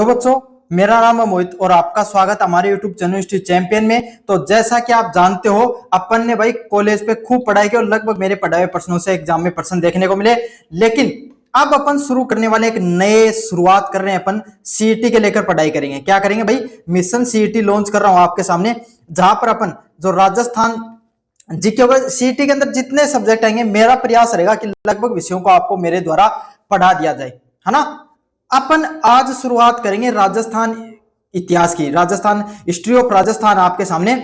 बच्चों, मेरा नाम है मोहित और आपका स्वागत हमारे YouTube चैनल हिस्ट्री चैंपियन में। तो जैसा कि आप जानते हो, अपन ने भाई कॉलेज पे खूब पढ़ाई की और लगभग मेरे पढ़ाए हुए प्रश्नों से एग्जाम में प्रश्न देखने को मिले। लेकिन अब अपन शुरू करने वाले एक नए शुरुआत कर रहे हैं। अपन सीईटी के लेकर पढ़ाई करेंगे। क्या करेंगे भाई? मिशन सीईटी लॉन्च कर रहा हूं आपके सामने, जहां पर अपन जो राजस्थान जीके सीईटी के अंदर जितने सब्जेक्ट आएंगे, मेरा प्रयास रहेगा कि लगभग विषयों को आपको मेरे द्वारा पढ़ा दिया जाए, है ना। अपन आज शुरुआत करेंगे राजस्थान इतिहास की, राजस्थान हिस्ट्री ऑफ राजस्थान। आपके सामने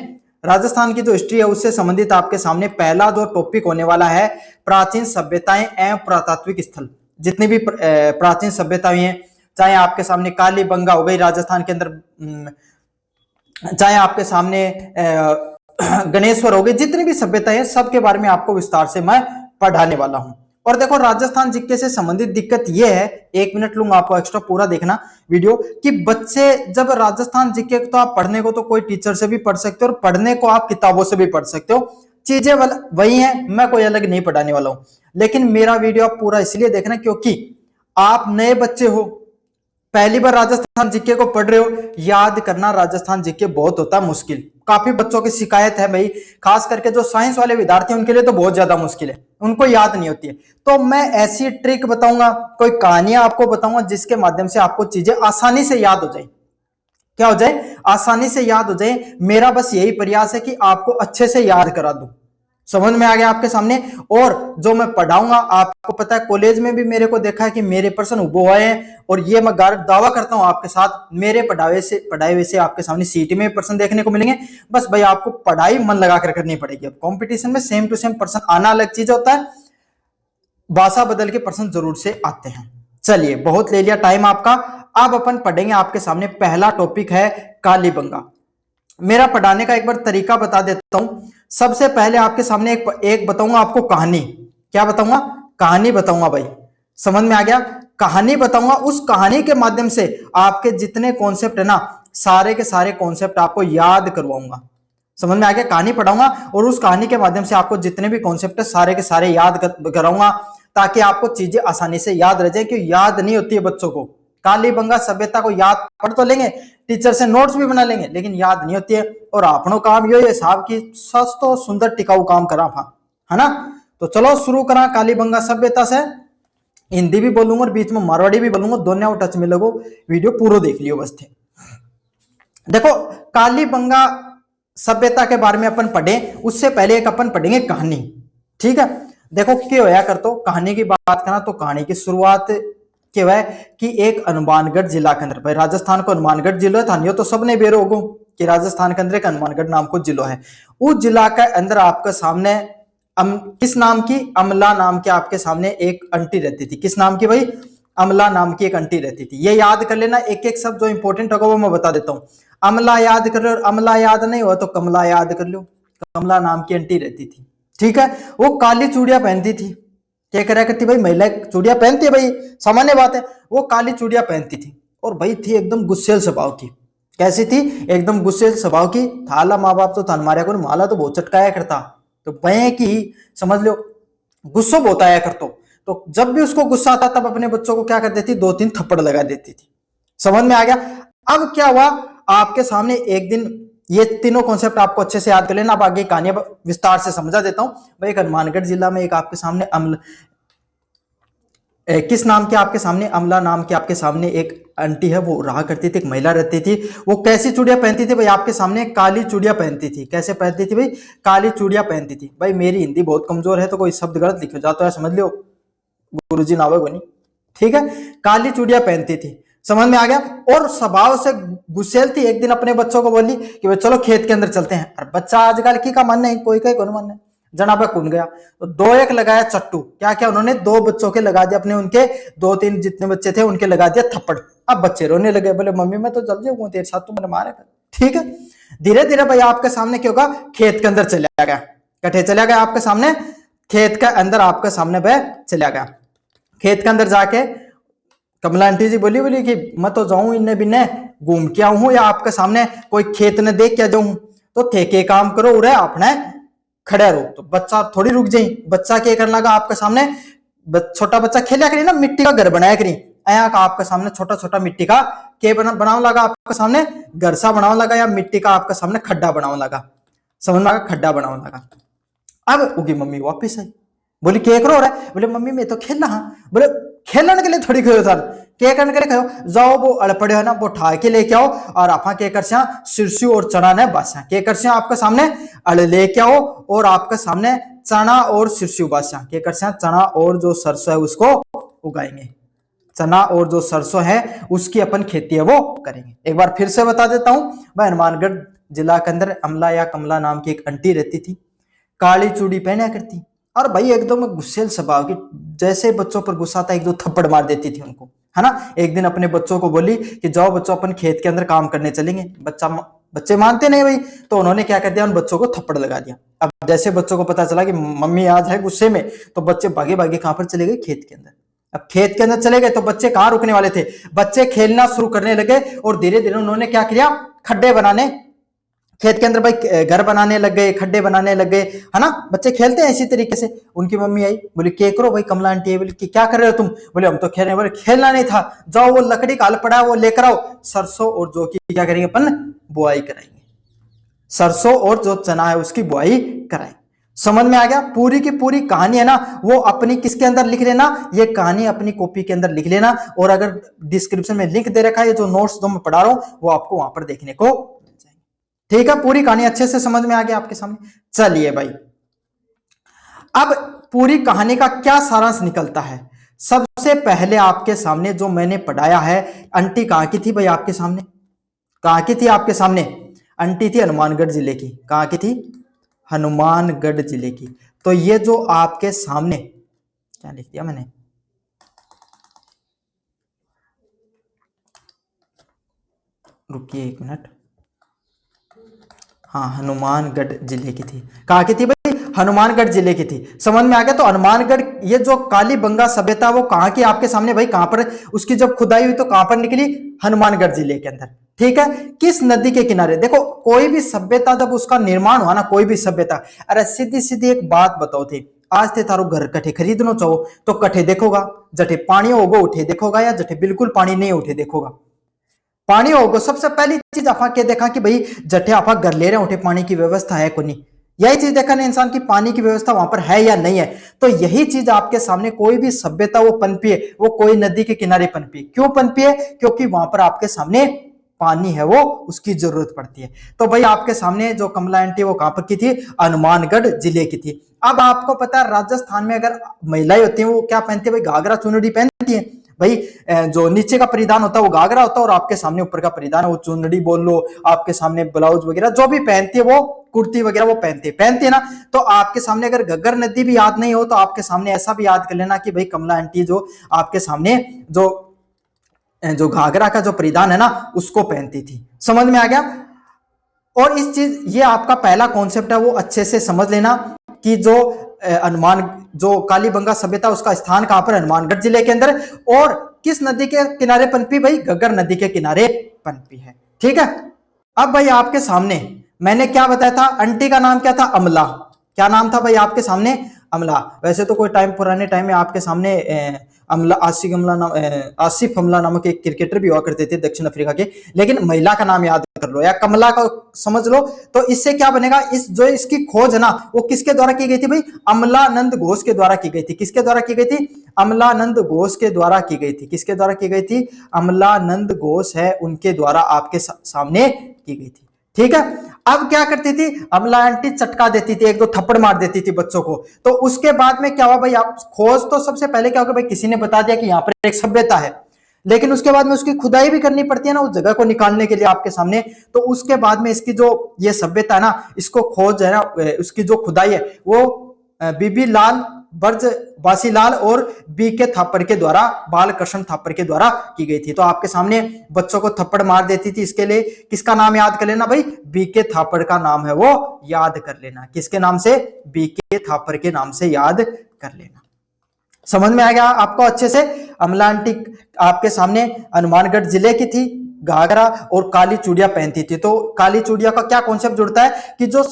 राजस्थान की जो हिस्ट्री है उससे संबंधित आपके सामने पहला जो टॉपिक होने वाला है, प्राचीन सभ्यताएं एवं पुरातात्विक स्थल। जितनी भी प्राचीन सभ्यताएं हैं, चाहे आपके सामने कालीबंगा हो गई राजस्थान के अंदर, चाहे आपके सामने गणेश्वर हो गई, जितनी भी सभ्यताएं हैं सबके बारे में आपको विस्तार से मैं पढ़ाने वाला हूं। और देखो, राजस्थान जीके से संबंधित दिक्कत यह है, 1 मिनट लूंगा आपको एक्स्ट्रा, पूरा देखना वीडियो, कि बच्चे जब राजस्थान जीके तो आप पढ़ने को तो कोई टीचर से भी पढ़ सकते हो और पढ़ने को आप किताबों से भी पढ़ सकते हो, चीजें वही हैं, मैं कोई अलग नहीं पढ़ाने वाला हूं। लेकिन मेरा वीडियो आप पूरा इसलिए देखना क्योंकि आप नए बच्चे हो, पहली बार राजस्थान जीके को पढ़ रहे हो, याद करना राजस्थान जीके बहुत होता है मुश्किल। काफी बच्चों की शिकायत है भाई, खास करके जो साइंस वाले विद्यार्थी हैं उनके लिए तो बहुत ज्यादा मुश्किल है, उनको याद नहीं होती है। तो मैं ऐसी ट्रिक बताऊंगा, कोई कहानियां आपको बताऊंगा जिसके माध्यम से आपको चीजें आसानी से याद हो जाए। क्या हो जाए? आसानी से याद हो जाए। मेरा बस यही प्रयास है कि आपको अच्छे से याद करा दूं। समझ में आ गया आपके सामने? और जो मैं पढ़ाऊंगा, आपको पता है कॉलेज में भी मेरे को देखा है कि मेरे प्रश्न उभे हुए हैं, और ये मैं दावा करता हूं आपके साथ, मेरे पढ़ाए से आपके सामने सीईटी में प्रश्न देखने को मिलेंगे। बस भाई आपको पढ़ाई मन लगाकर करनी पड़ेगी। अब कंपटीशन में सेम टू सेम प्रश्न आना अलग चीज होता है, भाषा बदल के प्रश्न जरूर से आते हैं। चलिए, बहुत ले लिया टाइम आपका। अब अपन पढ़ेंगे आपके सामने, पहला टॉपिक है कालीबंगा। मेरा पढ़ाने का एक बार तरीका बता देता हूं। सबसे पहले आपके सामने एक बताऊंगा आपको कहानी। क्या बताऊंगा? कहानी बताऊंगा भाई। समझ में आ गया? कहानी बताऊंगा, उस कहानी के माध्यम से आपके जितने कॉन्सेप्ट है ना, सारे के सारे कॉन्सेप्ट आपको याद करवाऊंगा। समझ में आ गया? कहानी पढ़ाऊंगा और उस कहानी के माध्यम से आपको जितने भी कॉन्सेप्ट है सारे के सारे याद कराऊंगा, ताकि आपको चीजें आसानी से याद रह जाए। क्यों याद नहीं होती है बच्चों को? कालीबंगा सभ्यता को याद पढ़ तो लेंगे, टीचर से नोट्स भी बना लेंगे, लेकिन याद नहीं होती है। और अपनों काम यो है साहब की सस्त और सुंदर टिकाऊ काम करा था, है ना। तो चलो शुरू करा कालीबंगा सभ्यता से। हिंदी भी बोलूंगा और बीच में मारवाड़ी भी बोलूंगा, दोनों टच में लगो, वीडियो पूरा देख लियो बस थे। देखो, कालीबंगा सभ्यता के बारे में अपन पढ़े उससे पहले एक अपन पढ़ेंगे कहानी, ठीक है। देखो क्या होया कर, तो कहानी की बात करना, तो कहानी की शुरुआत क्या है कि एक हनुमानगढ़ जिला के अंदर, भाई राजस्थान को हनुमानगढ़ जिला था, ये तो सबने बेरो होगो कि राजस्थान के अंदर एक हनुमानगढ़ नाम को जिला है। उस जिला के अंदर आपके सामने किस नाम की, अमला नाम के आपके सामने एक आंटी रहती थी। किस नाम की भाई? अमला नाम की एक आंटी रहती थी। ये याद कर लेना, एक एक शब्द जो इंपॉर्टेंट होगा वो मैं बता देता हूं। अमला याद कर लो, और अमला याद नहीं हुआ तो कमला याद कर लो। कमला नाम की आंटी रहती थी, ठीक है। वो काली चूड़ियां पहनती थी। क्या करा करती भाई? महिला चूड़ियां पहनती है भाई, सामान्य बात है। वो काली चूड़ियां पहनती थी और भाई थी एकदम गुस्सेल स्वभाव की। कैसी थी? एकदम गुस्सेल स्वभाव की। थाला माँ बाप तो था हमारे को, माला तो बहुत चटकाया करता, तो भय की समझ लो गुस्सा बहुत आया करतो। तो जब भी उसको गुस्सा आता तब अपने बच्चों को क्या कर देती? 2-3 थप्पड़ लगा देती थी। समझ में आ गया? अब क्या हुआ आपके सामने एक दिन, ये तीनों कॉन्सेप्ट आपको अच्छे से याद कर लेना। अब आगे कहानी विस्तार से समझा देता हूं भाई। एक हनुमानगढ़ जिला में एक आपके सामने किस नाम के आपके सामने, अमला नाम के आपके सामने एक आंटी है, वो रहा करती थी, एक महिला रहती थी। वो कैसी चूड़ियां पहनती थी भाई? आपके सामने काली चूड़ियां पहनती थी। कैसे पहनती थी भाई? काली चूड़ियां पहनती थी। भाई मेरी हिंदी बहुत कमजोर है, तो कोई शब्द गलत लिखो जाता है समझ लो, गुरुजी नावे को नहीं, ठीक है। काली चूड़ियां पहनती थी, समझ में आ गया। और स्वभाव से गुस्सेल थी। एक दिन अपने बच्चों को बोली कि भाई चलो खेत के अंदर चलते हैं। और बच्चा आजकल की का मन है, कोई कौन मन है, जनाबा कौन गया तो 2-1 लगाया चट्टू। क्या क्या उन्होंने 2 बच्चों के लगा दिया, अपने उनके 2-3 जितने बच्चे थे उनके लगा दिया थप्पड़। अब बच्चे रोने लगे, बोले मम्मी मैं तो जल जाऊंगा तेरे साथ, तू मैंने मारे, ठीक है। धीरे धीरे भाई आपके सामने क्या होगा, खेत के अंदर चला गया, कटे चला गया आपके सामने, खेत के अंदर आपके सामने वह चला गया। खेत के अंदर जाके कमला आंटी जी बोली कि मैं तो जाऊं इन्हें बिन्ने घूम के आऊं, या आपके सामने कोई खेत ने देख के जाऊं, तो ठेके काम करो उरे अपने खड़े रहो। तो बच्चा थोड़ी रुक जाई, बच्चा क्या करने लगा आपके सामने, छोटा बच्चा खेला करी ना, मिट्टी का घर बनाया करी, का आपके सामने छोटा छोटा मिट्टी का के बनाने लगा आपके सामने गरसा बनाने लगा या मिट्टी का आपके सामने खड्डा बनाने लगा, समझ में आया, खड्डा बनाने लगा। अब उनकी मम्मी वापस आई, बोली क्या करो रहा है? बोले मम्मी मैं तो खेल रहा। बोले खेलने के लिए थोड़ी खेलो सर, क्या करने के लिए खाओ, जाओ वो अड़पड़े है ना वो ठा के लेके आओ और आप क्या कर सिरसी और चना ने बस क्या कर आपके सामने अड़ लेके आओ और आपके सामने चना और सिरसी बासा क्या कर चना और जो सरसों है उसको उगाएंगे, चना और जो सरसों है उसकी अपन खेती है वो करेंगे। एक बार फिर से बता देता हूं, भाई हनुमानगढ़ जिला के अंदर अमला या कमला नाम की एक आंटी रहती थी, काली चूड़ी पहना करती और भाई एकदम गुस्सेल स्वभाव की, जैसे बच्चों पर गुस्सा था एक दो थप्पड़ मार देती थी उनको, है ना। एक दिन अपने बच्चों को बोली कि जाओ बच्चों अपन खेत के अंदर काम करने चलेंगे, बच्चे मानते नहीं भाई, तो उन्होंने क्या कर दिया, उन बच्चों को थप्पड़ लगा दिया। अब जैसे बच्चों को पता चला कि मम्मी आज है गुस्से में, तो बच्चे भागे भागे कहां पर चले गए, खेत के अंदर। अब खेत के अंदर चले गए तो बच्चे कहां रुकने वाले थे, बच्चे खेलना शुरू करने लगे और धीरे धीरे उन्होंने क्या किया, खड्डे बनाने, खेत के अंदर भाई घर बनाने लग गए, खड्डे बनाने लग गए, है ना। बच्चे खेलते हैं इसी तरीके से। उनकी मम्मी आई, बोली क्या करो भाई, कमला आंटी है, बोली क्या कर रहे हो तुम? बोले हम तो खेल रहे। बोले खेलना नहीं था, जाओ वो लकड़ी का हल पड़ा है वो लेकर आओ, सरसों और जो की क्या करेंगे अपन, बुआई कराएंगे, सरसों और जो चना है उसकी बुआई कराएंगे। समझ में आ गया? पूरी की पूरी कहानी है ना वो अपनी किसके अंदर लिख लेना, ये कहानी अपनी कॉपी के अंदर लिख लेना, और अगर डिस्क्रिप्शन में लिंक दे रखा है, जो नोट्स जो मैं पढ़ा रहा हूं वो आपको वहां पर देखने को मिल जाएंगे। ठीक है, पूरी कहानी अच्छे से समझ में आ गया आपके सामने। चलिए भाई, अब पूरी कहानी का क्या सारांश निकलता है। सबसे पहले आपके सामने जो मैंने पढ़ाया है, आंटी कहां की थी भाई, आपके सामने कहां की थी, आपके सामने आंटी थी हनुमानगढ़ जिले की। कहां की थी? हनुमानगढ़ जिले की। तो ये जो आपके सामने क्या लिख दिया मैंने, रुकिए एक मिनट, हाँ हनुमानगढ़ जिले की थी। कहां की थी भाई? हनुमानगढ़ जिले की थी। समझ में आ गया? तो हनुमानगढ़, ये जो कालीबंगा सभ्यता वो कहां की आपके सामने भाई, कहां पर उसकी जब खुदाई हुई तो कहां पर निकली? हनुमानगढ़ जिले के अंदर। ठीक है, किस नदी के किनारे? देखो कोई भी सभ्यता जब उसका निर्माण हुआ ना, कोई भी सभ्यता, अरे सीधी सीधी एक बात बताओ थे, आज थे थारो घर कठे खरीदनो चाहो तो कठे देखोगा, जठे पानी होगा उठे देखोगा, या जठे बिल्कुल पानी नहीं उठे देखोगा। पानी होगा सबसे पहली चीज आपा के देखा कि भाई जठे आपा घर ले रहे हैं उठे पानी की व्यवस्था है को नहीं, यही चीज देखा ना इंसान की, पानी की व्यवस्था वहां पर है या नहीं है। तो यही चीज आपके सामने, कोई भी सभ्यता वो पनपी है, वो कोई नदी के किनारे पनपी है। क्यों पनपी है? क्योंकि वहां पर आपके सामने पानी है, वो उसकी जरूरत पड़ती है। तो भाई आपके सामने जो कमला आंटी वो कहां पर की थी? हनुमानगढ़ जिले की थी। अब आपको पता है राजस्थान में अगर महिलाएं होती हैं वो क्या पहनती है भाई? घाघरा चुनरी पहनती है भाई। जो नीचे का परिधान होता है वो घाघरा होता है, और आपके सामने ऊपर का परिधान है वो चुनरी बोल लो, आपके सामने ब्लाउज वगैरह जो भी पहनती है, वो कुर्ती वगैरह वो पहनती है ना। तो आपके सामने अगर घग्गर नदी भी याद नहीं हो तो आपके सामने ऐसा भी याद कर लेना कि भाई कमला आंटी जो आपके सामने जो घाघरा का जो परिधान है ना उसको पहनती थी। समझ में आ गया? और इस चीज, ये आपका पहला कॉन्सेप्ट है वो अच्छे से समझ लेना कि जो कालीबंगा सभ्यता उसका स्थान कहां पर? हनुमानगढ़ जिले के अंदर। और किस नदी के किनारे पनपी भाई? घग्गर नदी के किनारे पनपी है। ठीक है, अब भाई आपके सामने मैंने क्या बताया था, आंटी का नाम क्या था? अमला। क्या नाम था भाई आपके सामने? अमला। वैसे तो कोई पुराने टाइम में आपके सामने आसिफ अमला नामक एक क्रिकेटर भी हुआ करते थे दक्षिण अफ्रीका के, लेकिन महिला का नाम याद कर लो या कमला का समझ लो। तो इससे क्या बनेगा, इसकी खोज है ना वो किसके द्वारा की गई थी भाई? अमलानंद घोष के द्वारा की गई थी। किसके द्वारा की गई थी? अमलानंद घोष के द्वारा की गई थी। किसके द्वारा की गई थी? अमलानंद घोष है उनके द्वारा आपके सामने की गई थी। ठीक है, अब क्या करती थी अमला आंटी? चटका देती थी, एक दो थप्पड़ मार देती थी बच्चों को। तो उसके बाद में क्या हुआ भाई, आप खोज तो सबसे पहले क्या होगा भाई, किसी ने बता दिया कि यहाँ पर एक सभ्यता है, लेकिन उसके बाद में उसकी खुदाई भी करनी पड़ती है ना उस जगह को निकालने के लिए आपके सामने। तो उसके बाद में इसकी जो ये सभ्यता है ना, इसको खोज है ना, उसकी जो खुदाई है वो बीबी लाल बर्ज बासीलाल और बी के थापर के द्वारा, बालकृष्ण थापर के द्वारा की गई थी। तो आपके सामने बच्चों को थप्पड़ मार देती थी, इसके लिए किसका नाम याद कर लेना भाई? बी के थापर का नाम है वो याद कर लेना। किसके नाम से? बी के थापर के नाम से याद कर लेना। समझ में आ गया आपको अच्छे से? अमला आंटी आपके सामने हनुमानगढ़ जिले की थी, घाघरा और काली चूड़िया पहनती थी। तो काली चूड़िया का क्या कॉन्सेप्ट जुड़ता है कि जो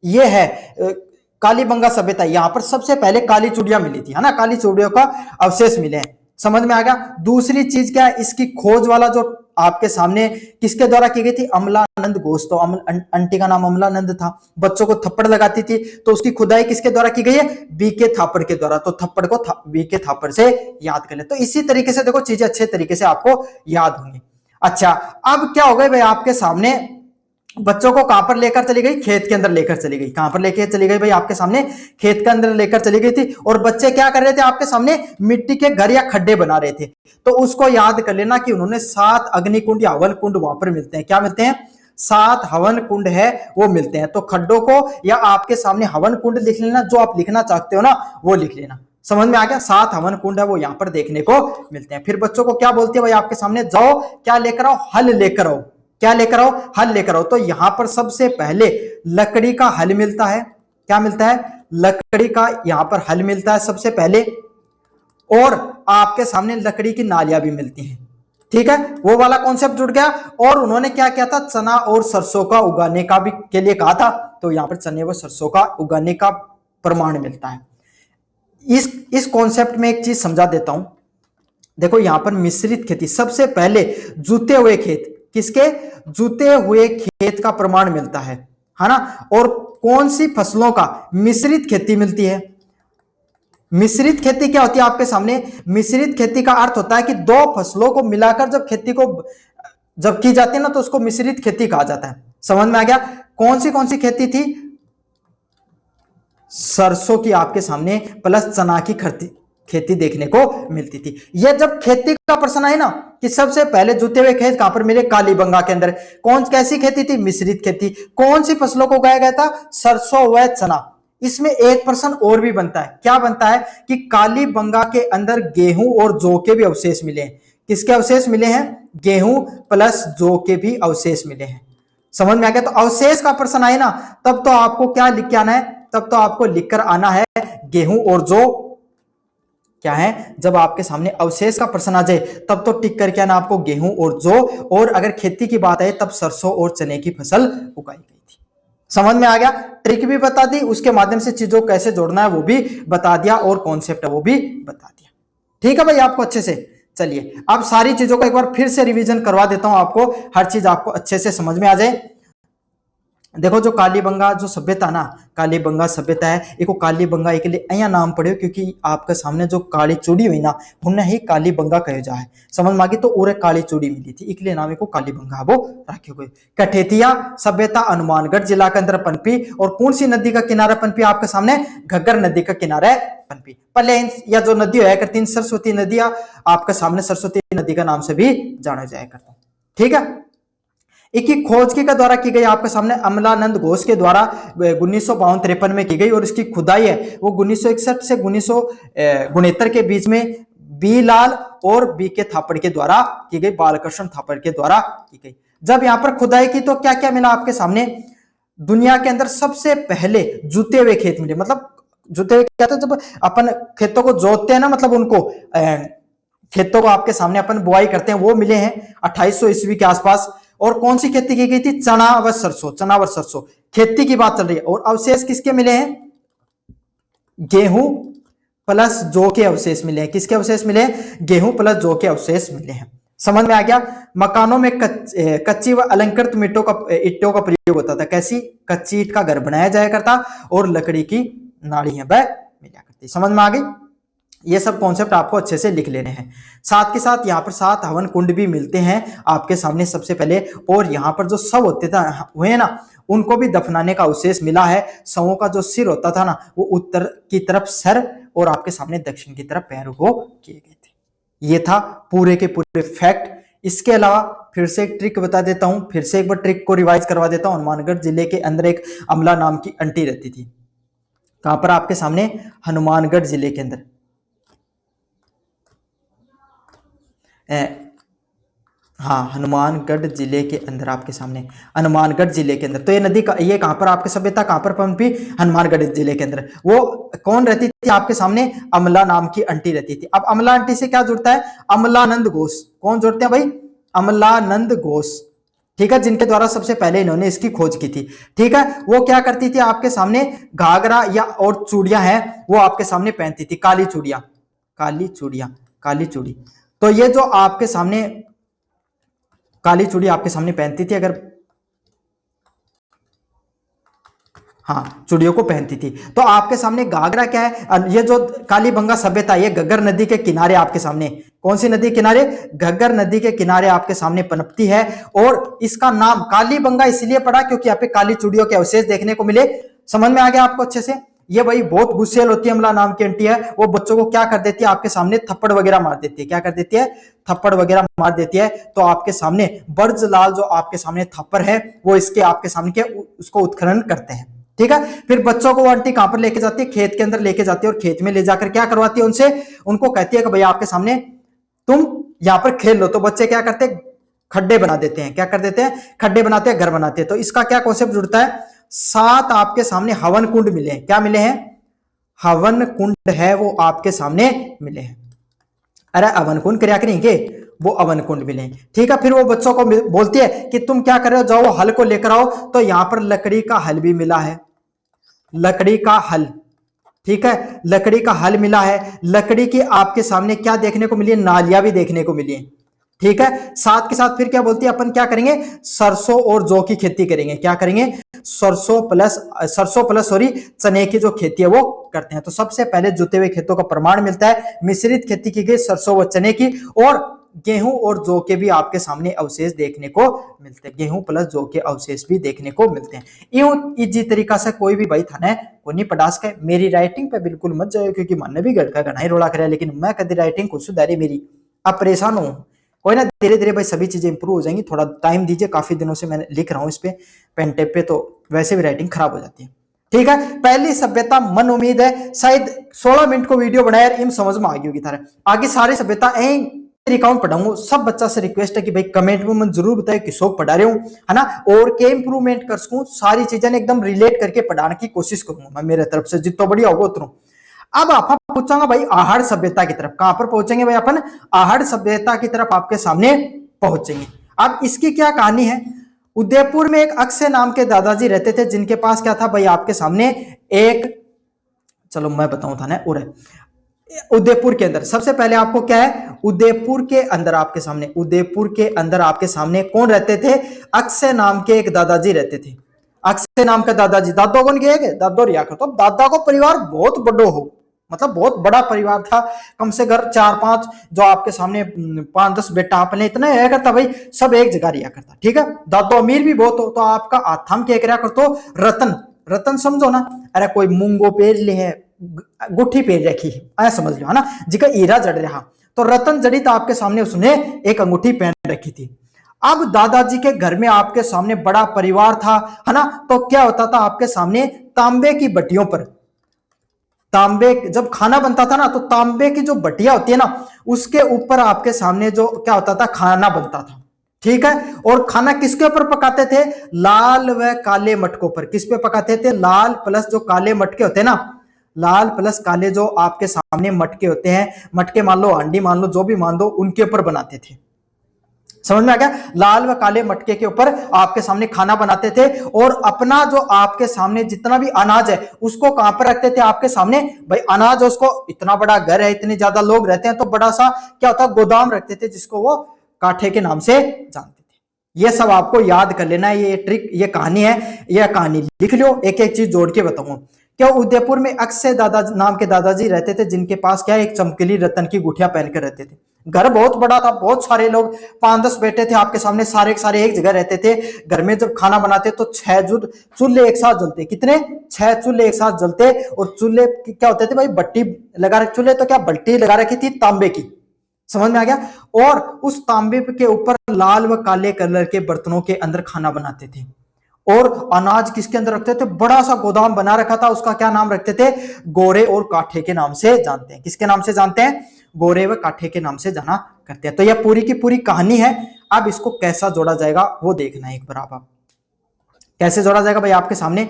ये है कालीबंगा सभ्यता, यहां पर सबसे पहले काली चूड़िया मिली थी, है ना, काली चूड़ियों का अवशेष मिले हैं। समझ में आ गया। दूसरी चीज क्या है, इसकी खोज वाला जो आपके सामने किसके द्वारा की गई थी, अमलानंद घोष। तो आंटी का नाम अमलानंद था, बच्चों को थप्पड़ लगाती थी, तो उसकी खुदाई किसके द्वारा की गई है, बीके थापर के द्वारा। तो थप्पड़ को बीके थापर से याद कर ले। तो इसी तरीके से देखो चीजें अच्छे तरीके से आपको याद होंगी। अच्छा, अब क्या हो गया भाई, आपके सामने बच्चों को कहां पर लेकर चली गई, खेत के अंदर लेकर चली गई। कहां पर लेकर चली गई भाई, आपके सामने खेत के अंदर लेकर चली गई थी। और बच्चे क्या कर रहे थे, आपके सामने मिट्टी के घर या खड्डे बना रहे थे। तो उसको याद कर लेना कि उन्होंने 7 अग्निकुंड या हवन कुंड वहां पर मिलते हैं। क्या मिलते हैं, 7 हवन कुंड है वो मिलते हैं। तो खड्डों को या आपके सामने हवन कुंड लिख लेना, जो आप लिखना चाहते हो ना वो लिख लेना। समझ में आ गया, 7 हवन कुंड है वो यहां पर देखने को मिलते हैं। फिर बच्चों को क्या बोलते हैं भाई, आपके सामने जाओ क्या लेकर आओ, हल लेकर आओ। क्या लेकर आओ, हल लेकर आओ। तो यहां पर सबसे पहले लकड़ी का हल मिलता है। क्या मिलता है, लकड़ी का यहां पर हल मिलता है सबसे पहले। और आपके सामने लकड़ी की नालियां भी मिलती हैं। ठीक है, वो वाला कॉन्सेप्ट जुड़ गया। और उन्होंने क्या किया था, चना और सरसों का उगाने का भी के लिए कहा था। तो यहां पर चने व सरसों का उगाने का प्रमाण मिलता है। इस कॉन्सेप्ट में एक चीज समझा देता हूं। देखो यहां पर मिश्रित खेती, सबसे पहले जुते हुए खेत, किसके, जुते हुए खेत का प्रमाण मिलता है ना। और कौन सी फसलों का, मिश्रित खेती मिलती है। मिश्रित खेती क्या होती है आपके सामने, मिश्रित खेती का अर्थ होता है कि 2 फसलों को मिलाकर जब खेती को जब की जाती है ना, तो उसको मिश्रित खेती कहा जाता है। समझ में आ गया। कौन सी खेती थी, सरसों की आपके सामने प्लस चना की खेती देखने को मिलती थी। यह जब खेती का प्रश्न है ना, कि सबसे पहले जुते हुए खेत कहां पर मिले, कालीबंगा के अंदर। कैसी खेती थी, मिश्रित खेती। कौन सी फसलों को उगाया गया था, सरसों व चना। इसमें एक प्रश्न और भी बनता है, क्या बनता है कि कालीबंगा के अंदर गेहूं और जौ के भी अवशेष मिले हैं। किसके अवशेष मिले हैं, गेहूं प्लस जौ के भी अवशेष मिले हैं। समझ में आ गया। तो अवशेष का प्रश्न आए ना, तब तो आपको क्या लिख के आना है, तब तो आपको लिखकर आना है गेहूं और जौ क्या है। जब आपके सामने अवशेष का प्रश्न आ जाए तब तो टिक करके आना आपको गेहूं और जौ। और अगर खेती की बात आए तब सरसों और चने की फसल उगाई गई थी। समझ में आ गया, ट्रिक भी बता दी, उसके माध्यम से चीजों को कैसे जोड़ना है वो भी बता दिया, और कॉन्सेप्ट है वो भी बता दिया। ठीक है भाई, आपको अच्छे से। चलिए अब सारी चीजों को एक बार फिर से रिवीजन करवा देता हूं आपको, हर चीज आपको अच्छे से समझ में आ जाए। देखो जो कालीबंगा जो सभ्यता ना, कालीबंगा सभ्यता है, एक कालीबंगा एक लिए अया नाम पड़े क्योंकि आपके सामने जो काली चूड़ी हुई ना, उन्हें ही कालीबंगा कहे जाए। समझ में आ गई। तो और काली चूड़ी मिली थी, इसलिए नाम को कालीबंगा वो रखे हुए। कठेतिया सभ्यता हनुमानगढ़ जिला के अंदर पनपी। और कौन सी नदी का किनारा पनपी आपके सामने, घग्गर नदी का किनारा पनपी। पहले या जो नदी है करती, सरस्वती नदी आपके सामने सरस्वती नदी का नाम से भी जाना जाया करता। ठीक है, इसकी खोज के द्वारा की गई आपके सामने अमलानंद घोष के द्वारा 1952-53 में की गई। और इसकी खुदाई है वो 1961 से 1969 के बीच में बी लाल और बी के थापड़ के द्वारा की गई, बालकृष्ण थापड़ के द्वारा की गई। जब यहां पर खुदाई की तो क्या क्या मिला आपके सामने, दुनिया के अंदर सबसे पहले जुते हुए खेत मिले। मतलब जुते हुए क्या था, जब अपन खेतों को जोतते हैं ना, मतलब उनको खेतों को आपके सामने अपन बुआई करते हैं, वो मिले हैं 2800 ईस्वी के आसपास। और कौन सी खेती की गई थी, चना व सरसों, चना व सरसों खेती की बात चल रही है। और अवशेष किसके मिले हैं, गेहूं प्लस जौ के अवशेष मिले हैं। किसके अवशेष मिले हैं, गेहूं प्लस जौ के अवशेष मिले हैं। समझ में आ गया। मकानों में कच्ची व अलंकृत ईंटों का प्रयोग होता था। कैसी, कच्ची ईंट का घर बनाया जाया करता और लकड़ी की नाड़ियां वह मिला करती। समझ में आ गई। ये सब कॉन्सेप्ट आपको अच्छे से लिख लेने हैं। साथ के साथ यहाँ पर 7 हवन कुंड भी मिलते हैं आपके सामने सबसे पहले। और यहाँ पर जो शव होते थे हुए ना, उनको भी दफनाने का अवशेष मिला है। शवों का जो सिर होता था ना, वो उत्तर की तरफ सर और आपके सामने दक्षिण की तरफ पैरों को किए गए थे। ये था पूरे के पूरे फैक्ट। इसके अलावा फिर से एक ट्रिक बता देता हूं, फिर से एक बार ट्रिक को रिवाइज करवा देता हूं। हनुमानगढ़ जिले के अंदर एक अमला नाम की आंटी रहती थी। कहां पर आपके सामने, हनुमानगढ़ जिले के अंदर। हाँ, हनुमानगढ़ जिले के अंदर आपके सामने, हनुमानगढ़ जिले के अंदर। तो ये नदी का, ये कहां पर आपके सभ्यता कहां पर पनपी, हनुमानगढ़ जिले के अंदर। वो कौन रहती थी आपके सामने, अमला नाम की आंटी रहती थी। अब अमला आंटी से क्या जुड़ता है, अमलानंद घोष। कौन जुड़ते हैं भाई, अमलानंद घोष। ठीक है, जिनके द्वारा सबसे पहले इन्होंने इसकी खोज की थी। ठीक है, वो क्या करती थी आपके सामने, घाघरा या और चूड़ियां हैं वो आपके सामने पहनती थी, काली चूड़ियां, काली चूड़ियां। काली चूड़ी। तो ये जो आपके सामने काली चूड़ी आपके सामने पहनती थी, अगर हाँ चूड़ियों को पहनती थी। तो आपके सामने घाघरा क्या है, ये जो कालीबंगा सभ्यता, ये घग्गर नदी के किनारे आपके सामने, कौन सी नदी के किनारे, घग्गर नदी के किनारे आपके सामने पनपती है। और इसका नाम कालीबंगा इसलिए पड़ा क्योंकि यहाँ पे काली चूड़ियों के अवशेष देखने को मिले। समझ में आ गया आपको अच्छे से। ये भाई बहुत गुस्सेल होती है, अमला नाम की आंटी है, वो बच्चों को क्या कर देती है, आपके सामने थप्पड़ वगैरह मार देती है। क्या कर देती है, थप्पड़ वगैरह मार देती है। तो आपके सामने बर्जलाल जो आपके सामने थप्पड़ है, वो इसके आपके सामने के उसको उत्खनन करते हैं। ठीक है, फिर बच्चों को वो आंटी कहां पर लेके जाती है, खेत के अंदर लेके जाती है, और खेत में ले जाकर क्या करवाती है उनसे, उनको कहती है कि भैया आपके सामने तुम यहां पर खेल लो। तो बच्चे क्या करते हैं, खड्डे बना देते हैं। क्या कर देते हैं, खड्डे बनाते हैं, घर बनाते हैं। तो इसका क्या कॉन्सेप्ट जुड़ता है, 7 आपके सामने हवन कुंड मिले हैं। क्या मिले हैं, हवन कुंड है वो आपके सामने मिले हैं। अरे हवन कुंड क्या करेंगे, वो हवन कुंड मिले। ठीक है, फिर वो बच्चों को बोलती है कि तुम क्या कर रहे हो, जाओ हल को लेकर आओ। तो यहां पर लकड़ी का हल भी मिला है, लकड़ी का हल। ठीक है, लकड़ी का हल मिला है। लकड़ी की आपके सामने क्या देखने को मिली है, नालियां भी देखने को मिली है। ठीक है, साथ के साथ फिर क्या बोलती है, अपन क्या करेंगे, सरसों और जौ की खेती करेंगे। क्या करेंगे, सरसों प्लस सॉरी चने की जो खेती है वो करते हैं। तो सबसे पहले जुते हुए खेतों का प्रमाण मिलता है, मिश्रित खेती की गई सरसों व चने की, और गेहूं और जौ के भी आपके सामने अवशेष देखने को मिलते हैं। गेहूं प्लस जौ के अवशेष भी देखने को मिलते हैं। यूं इजी तरीका से कोई भी भाई थाने को नहीं पढ़ा सके। मेरी राइटिंग पे बिल्कुल मत जाओ, क्योंकि मन भी गड़का गढ़ाई रोड़ा करे, लेकिन मैं कभी राइटिंग खुद सुधारी मेरी, अब परेशान हूं। कोई ना, धीरे धीरे भाई सभी चीजें इंप्रूव हो जाएंगी, थोड़ा टाइम दीजिए। काफी दिनों से मैं लिख रहा हूं इस पे पेन टेप पे, तो वैसे भी राइटिंग खराब हो जाती है। ठीक है, पहली सभ्यता मन उम्मीद है शायद 16 मिनट को वीडियो बनाया, इन समझ में आ गई होगी। आगे सारी सभ्यता तरीका पढ़ाऊंगा। सब बच्चा से रिक्वेस्ट है कि भाई कमेंट में मुझे जरूर बताए कि शौक पढ़ा रहे हूं, है ना, और के इंप्रूवमेंट कर सकूं। सारी चीजें एकदम रिलेट करके पढ़ाने की कोशिश करूंगा मैं, मेरे तरफ से जितना बढ़िया होगा उतना। अब आप पूछांगा भाई आहड़ सभ्यता की तरफ, कहां पर पहुंचेंगे भाई अपन, आहड़ सभ्यता की तरफ आपके सामने पहुंचेंगे। अब इसकी क्या कहानी है, उदयपुर में एक अक्षय नाम के दादाजी रहते थे, जिनके पास क्या था भाई आपके सामने एक, चलो मैं बताऊं था ना, और उदयपुर के अंदर सबसे पहले आपको क्या है, उदयपुर के अंदर आपके सामने, उदयपुर के अंदर आपके सामने कौन रहते थे, अक्षय नाम के एक दादाजी रहते थे। अक्षय नाम का दादाजी, दादो कौन गए, दादो रिया को। तो दादा को परिवार बहुत बड़ो हो, मतलब बहुत बड़ा परिवार था, कम से घर 4-5, जो आपके सामने 5-10 बेटा अपने इतना है करता भाई, सब एक जगह रिया करता। ठीक है, दादो अमीर भी बहुत हो। तो आपका आथम क्या कर तो रतन, रतन समझो ना, अरे कोई मूंगो पेज ले है, गुठी पेज रखी है, ऐसा समझ लो, है ना, जिका हीरा जड़ रहा। तो रतन जड़ी तो आपके सामने उसने एक अंगूठी पहन रखी थी। अब दादाजी के घर में आपके सामने बड़ा परिवार था, है ना। तो क्या होता था आपके सामने, तांबे की बटियों पर, तांबे जब खाना बनता था ना, तो तांबे की जो बटिया होती है ना, उसके ऊपर आपके सामने जो क्या होता था, खाना बनता था। ठीक है, और खाना किसके ऊपर पकाते थे, लाल व काले मटकों पर। किस पे पकाते थे, लाल प्लस जो काले मटके होते हैं ना, लाल प्लस काले जो आपके सामने मटके होते हैं, मटके मान लो, हांडी मान लो, जो भी मान दो, उनके ऊपर बनाते थे। समझ में आ गया, लाल व काले मटके के ऊपर आपके सामने खाना बनाते थे। और अपना जो आपके सामने जितना भी अनाज है, उसको कहां पर रखते थे आपके सामने भाई, अनाज उसको, इतना बड़ा घर है, इतने ज्यादा लोग रहते हैं, तो बड़ा सा क्या होता, गोदाम रखते थे, जिसको वो काठे के नाम से जानते थे। ये सब आपको याद कर लेना है, ये ट्रिक, ये कहानी है, ये कहानी लिख लो, एक एक चीज जोड़ के बताऊंगा। क्या उदयपुर में अक्षय दादा नाम के दादाजी रहते थे, जिनके पास क्या एक चमकीली रतन की गुठिया पहनकर रहते थे। घर बहुत बड़ा था, बहुत सारे लोग, 5-10 बेटे थे आपके सामने, सारे के सारे एक जगह रहते थे। घर में जब खाना बनाते तो 6 चूल्हे एक साथ जलते। कितने, 6 चूल्हे एक साथ जलते। और चूल्हे क्या होते थे भाई, बट्टी लगा रखी, चूल्हे तो क्या बल्टी लगा रखी थी तांबे की। समझ में आ गया। और उस तांबे के ऊपर लाल व काले कलर के बर्तनों के अंदर खाना बनाते थे। और अनाज किसके अंदर रखते थे, बड़ा सा गोदाम बना रखा था, उसका क्या नाम रखते थे, गोरे और काठे के नाम से जानते हैं। किसके नाम से जानते हैं, गोरे व काठे के नाम से जाना करते हैं। तो यह पूरी की पूरी कहानी है। अब इसको कैसा जोड़ा जाएगा वो देखना है एक बार आप कैसे जोड़ा जाएगा भाई आपके सामने।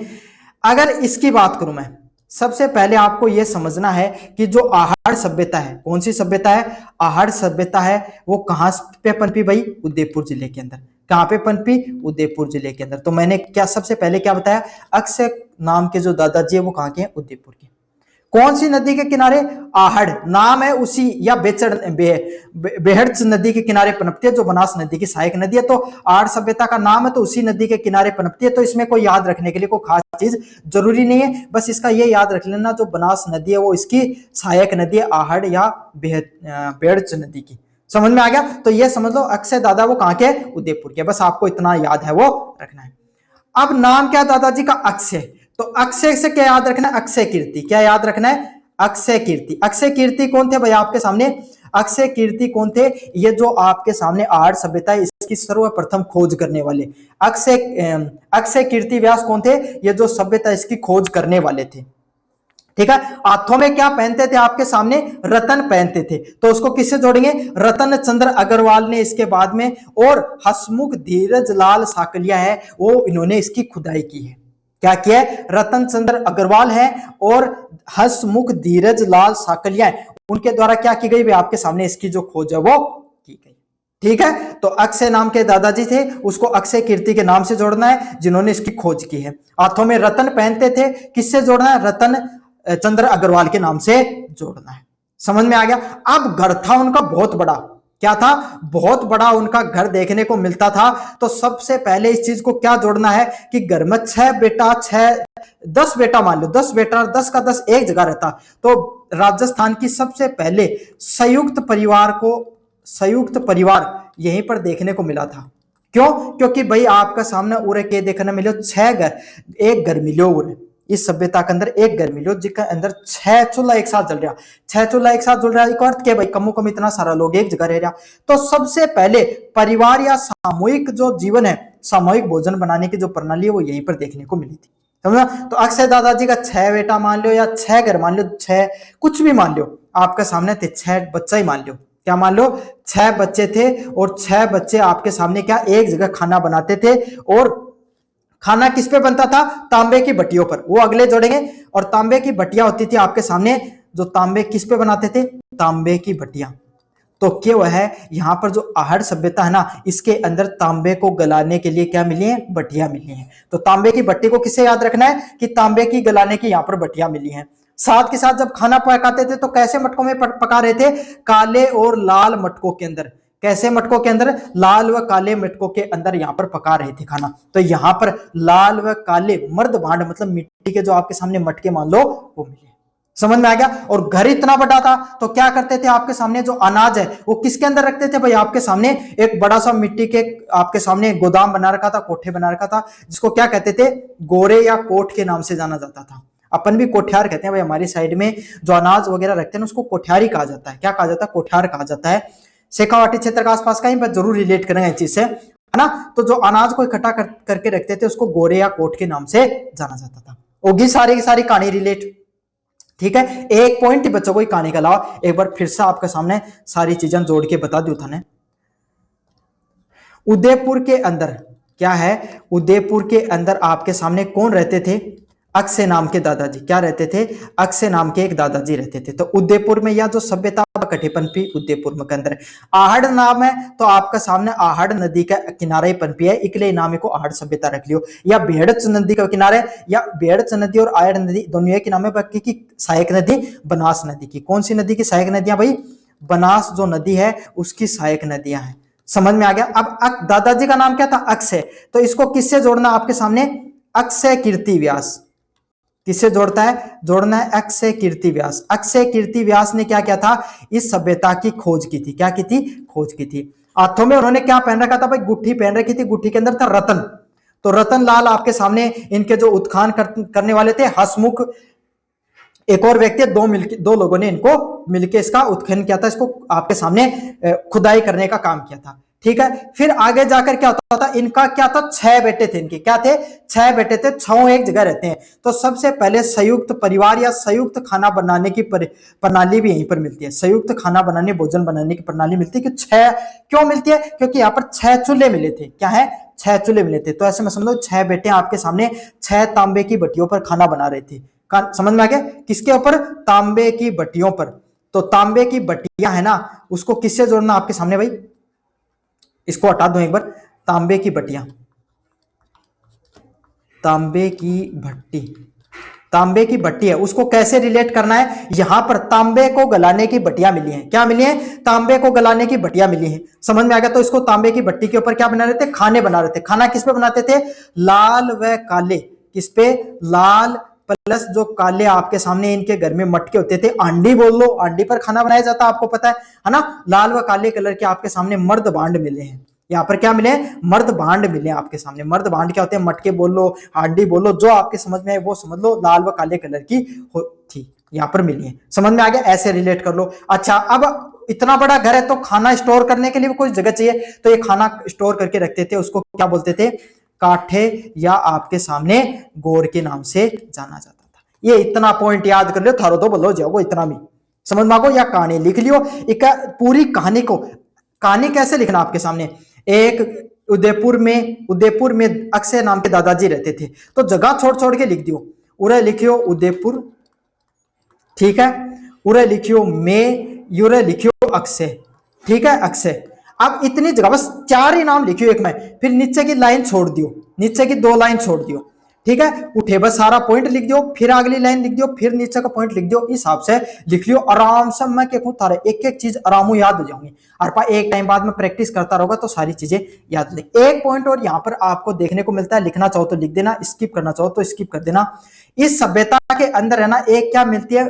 अगर इसकी बात करूं मैं, सबसे पहले आपको यह समझना है कि जो आहड़ सभ्यता है, कौन सी सभ्यता है, आहड़ सभ्यता है, वो कहां पे पनपी भाई, उदयपुर जिले के अंदर। कहां पे पनपी, उदयपुर जिले के अंदर। तो मैंने क्या सबसे पहले क्या बताया, अक्षय नाम के जो दादाजी है वो कहां के हैं, उदयपुर के। कौन सी नदी के किनारे? आहड़ नाम है उसी, या बेहड़ नदी के किनारे पनपती है, जो बनास नदी की सहायक नदी है। तो आहड़ सभ्यता का नाम है, तो उसी नदी के किनारे पनपती है। तो इसमें कोई याद रखने के लिए कोई खास चीज जरूरी नहीं है, बस इसका ये याद रख लेना, जो बनास नदी है वो इसकी सहायक नदी है, आहड़ या बेहड़ नदी की। समझ में आ गया? तो ये समझ लो अक्षय दादा वो कहाँ के? उदयपुर के। बस आपको इतना याद है वो रखना है। अब नाम क्या दादाजी का? अक्षय। तो अक्षय से क्या याद रखना है? अक्षय कीर्ति। क्या याद रखना है? अक्षय कीर्ति। अक्षय कीर्ति कौन थे भाई आपके सामने? अक्षय कीर्ति कौन थे? ये जो आपके सामने आहड़ सभ्यता है इसकी सर्वप्रथम खोज करने वाले अक्षय कीर्ति व्यास कौन थे? ये जो सभ्यता इसकी खोज करने वाले थे। ठीक है। हाथों में क्या पहनते थे आपके सामने? रतन पहनते थे। तो उसको किससे जोड़ेंगे? रतन चंद्र अग्रवाल ने इसके बाद में, और हसमुख धीरज लाल साकलिया है, वो इन्होंने इसकी खुदाई की है। क्या किया है? रतन चंद्र अग्रवाल है और हसमुख धीरज लाल साकलिया है, उनके द्वारा क्या की गई? आपके सामने इसकी जो खोज है वो की गई। ठीक है। तो अक्षय नाम के दादाजी थे, उसको अक्षय कीर्ति के नाम से जोड़ना है जिन्होंने इसकी खोज की है। हाथों में रतन पहनते थे, किससे जोड़ना है? रतन चंद्र अग्रवाल के नाम से जोड़ना है। समझ में आ गया? अब घर था उनका बहुत बड़ा। क्या था? बहुत बड़ा उनका घर देखने को मिलता था। तो सबसे पहले इस चीज को क्या जोड़ना है कि घर में 6 बेटा 10 बेटा मान लो, 10 बेटा, 10 का 10 एक जगह रहता। तो राजस्थान की सबसे पहले संयुक्त परिवार यहीं पर देखने को मिला था। क्यों? क्योंकि भाई आपका सामने उरे के देखने मिलो 6 घर, एक घर मिलो उरे, इस सभ्यता के अंदर एक घर मिलो जिसके अंदर 6 चूल्हा एक साथ जल रहा, 6 चूल्हा एक साथ जल रहा। एक अर्थ के भाई कमो कम इतना सारा लोग एक जगह रह रहा। तो सबसे पहले परिवार या सामूहिक जो जीवन है, सामूहिक भोजन बनाने की जो प्रणाली है वो यहीं पर देखने को मिली थी। समझा? तो अक्षय दादाजी का 6 बेटा मान लो या 6 घर मान लो, 6 कुछ भी मान लो, आपके सामने थे 6 बच्चा ही मान लो। क्या मान लो? 6 बच्चे थे और 6 बच्चे आपके सामने क्या एक जगह खाना बनाते थे। और खाना किस पे बनता था? तांबे की भट्टियों पर। वो अगले जोड़ेंगे। और तांबे की भट्टियां होती थी आपके सामने, जो तांबे किस पे बनाते थे? तांबे की भट्टियां। तो क्या वह है यहां पर जो आहड़ सभ्यता है ना, इसके अंदर तांबे को गलाने के लिए क्या मिली है? भट्टियां मिली हैं। तो तांबे की भट्टी को किससे याद रखना है कि तांबे की गलाने की यहां पर भट्टियां मिली हैं। साथ के साथ जब खाना पकाते थे तो कैसे मटकों में पका रहे थे? काले और लाल मटकों के अंदर। कैसे मटकों के अंदर? लाल व काले मटकों के अंदर यहां पर पका रहे थे खाना। तो यहां पर लाल व काले मर्द भांड मतलब मिट्टी के जो आपके सामने मटके मान लो वो मिले। समझ में आ गया? और घर इतना बड़ा था तो क्या करते थे? आपके सामने जो अनाज है वो किसके अंदर रखते थे भाई? आपके सामने एक बड़ा सा मिट्टी के आपके सामने गोदाम बना रखा था, कोठे बना रखा था, जिसको क्या कहते थे? गोरे या कोठ के नाम से जाना जाता था। अपन भी कोठियार कहते हैं भाई, हमारी साइड में जो अनाज वगैरह रखते हैं उसको कोठियार ही कहा जाता है। क्या कहा जाता है? कोठियार कहा जाता है। शेखावाटी क्षेत्र के आसपास का ही जरूर रिलेट करेंगे इस चीज से, है ना? तो जो अनाज को इकट्ठा करके रखते थे उसको गोरे या कोठ के नाम से जाना जाता था। होगी सारी की सारी कहानी रिलेट। ठीक है। एक पॉइंट ही बच्चों को कहानी का अलावा एक बार फिर से आपके सामने सारी चीजें जोड़ के बता दी थाने। उदयपुर के अंदर क्या है? उदयपुर के अंदर आपके सामने कौन रहते थे? अक्षय नाम के दादाजी। क्या रहते थे? अक्षय नाम के एक दादाजी रहते थे। तो उदयपुर में या जो सभ्यता कठेपन पी उदयपुर में के अंदर आहड़ नाम है, तो आपका सामने आहड़ नदी का किनारा ही पनपी है, इकले नाम को आहड़ सभ्यता रख लियो। या बेहड़च नदी का किनारे, या बेहड़च नदी और आहड़ नदी दोनों एक नाम है। बाकी की सहायक नदी बनास नदी की। कौन सी नदी की सहायक नदियां भाई? बनास जो नदी है उसकी सहायक नदियां हैं। समझ में आ गया? अब दादाजी का नाम क्या था? अक्षय। तो इसको किससे जोड़ना आपके सामने? अक्षय कीर्ति व्यास। किससे जोड़ता है? जोड़ना है अक्षय कीर्ति व्यास। अक्षय कीर्ति व्यास ने क्या किया था? इस सभ्यता की खोज की थी। क्या की थी? खोज की थी। हाथों में उन्होंने क्या पहन रखा था भाई? गुट्ठी पहन रखी थी। गुट्ठी के अंदर था रतन। तो रतन लाल आपके सामने इनके जो उत्खान करने वाले थे हसमुख, एक और व्यक्ति, दो लोगों ने इनको मिलकर इसका उत्खनन किया था। इसको आपके सामने खुदाई करने का काम किया था। ठीक है। फिर आगे जाकर क्या होता था? इनका क्या था? 6 बेटे थे इनके। क्या थे? 6 बेटे थे। 6 एक जगह रहते हैं। तो सबसे पहले संयुक्त परिवार या संयुक्त खाना बनाने की प्रणाली भी यहीं पर मिलती है। संयुक्त खाना बनाने, भोजन बनाने की प्रणाली मिलती है। कि 6 क्यों मिलती है? क्योंकि यहाँ पर 6 चूल्हे मिले थे। क्या है? 6 चूल्हे मिले थे। तो ऐसे में समझो 6 बेटे आपके सामने 6 तांबे की भट्टियों पर खाना बना रहे थे। समझ में आ गया? किसके ऊपर? तांबे की भट्टियों पर। तो तांबे की भट्टियां है ना, उसको किससे जोड़ना आपके सामने भाई? इसको हटा दो एक बार। तांबे की भट्टियां, तांबे की भट्टी, तांबे की भट्टी है, उसको कैसे रिलेट करना है, यहां पर तांबे को गलाने की भट्टियां मिली हैं। क्या मिली हैं? तांबे को गलाने की भट्टियां मिली हैं। समझ में आ गया? तो इसको तांबे की भट्टी के ऊपर क्या बना रहे थे? खाने बना रहे थे। खाना किस पे बनाते थे? लाल व काले। किस पे? लाल प्लस जो काले आपके सामने इनके घर में मटके होते थे, आंडी बोल लो, आंडी पर खाना बनाया जाता, आपको पता है ना। लाल व काले कलर के आपके सामने मर्द भांड मिले हैं। यहाँ पर क्या मिले? मर्द भांड मिले आपके सामने। मर्द भांड क्या होते हैं? मटके बोल लो, हांडी बोल लो, जो आपके समझ में आए वो समझ लो, लाल व काले कलर की थी, यहाँ पर मिली है। समझ में आ गया? ऐसे रिलेट कर लो। अच्छा, अब इतना बड़ा घर है तो खाना स्टोर करने के लिए कोई जगह चाहिए, तो ये खाना स्टोर करके रखते थे, उसको क्या बोलते थे? काठे, या आपके सामने गोर के नाम से जाना जाता था। ये इतना पॉइंट याद कर लो, थारो तो बोलो जाओ इतना भी समझ में आगो, या कहानी लिख लियो। एक पूरी कहानी को, कहानी कैसे लिखना आपके सामने, एक उदयपुर में अक्षय नाम के दादाजी रहते थे, तो जगह छोड़ छोड़ के लिख दियो। उरे लिखियो उदयपुर, ठीक है, उरे लिखियो में, यूरे लिखियो अक्षय, ठीक है, अक्षय। अब इतनी जगह बस 4 ही नाम लिखियो एक में, फिर नीचे की लाइन छोड़ दियो, नीचे की 2 लाइन छोड़ दियो, ठीक है। उठे बस सारा पॉइंट लिख दियो, फिर अगली लाइन लिख दियो, फिर नीचे का पॉइंट लिख दियो, इस हिसाब से लिख लियो आराम से। मैं क्या कहूं, तारे एक एक चीज आराम याद हो जाऊंगी, और एक टाइम बाद में प्रैक्टिस करता रहोगा तो सारी चीजें याद ले। एक पॉइंट और यहाँ पर आपको देखने को मिलता है, लिखना चाहो तो लिख देना, स्किप करना चाहो तो स्किप कर देना। इस सभ्यता के अंदर है ना, एक क्या मिलती है,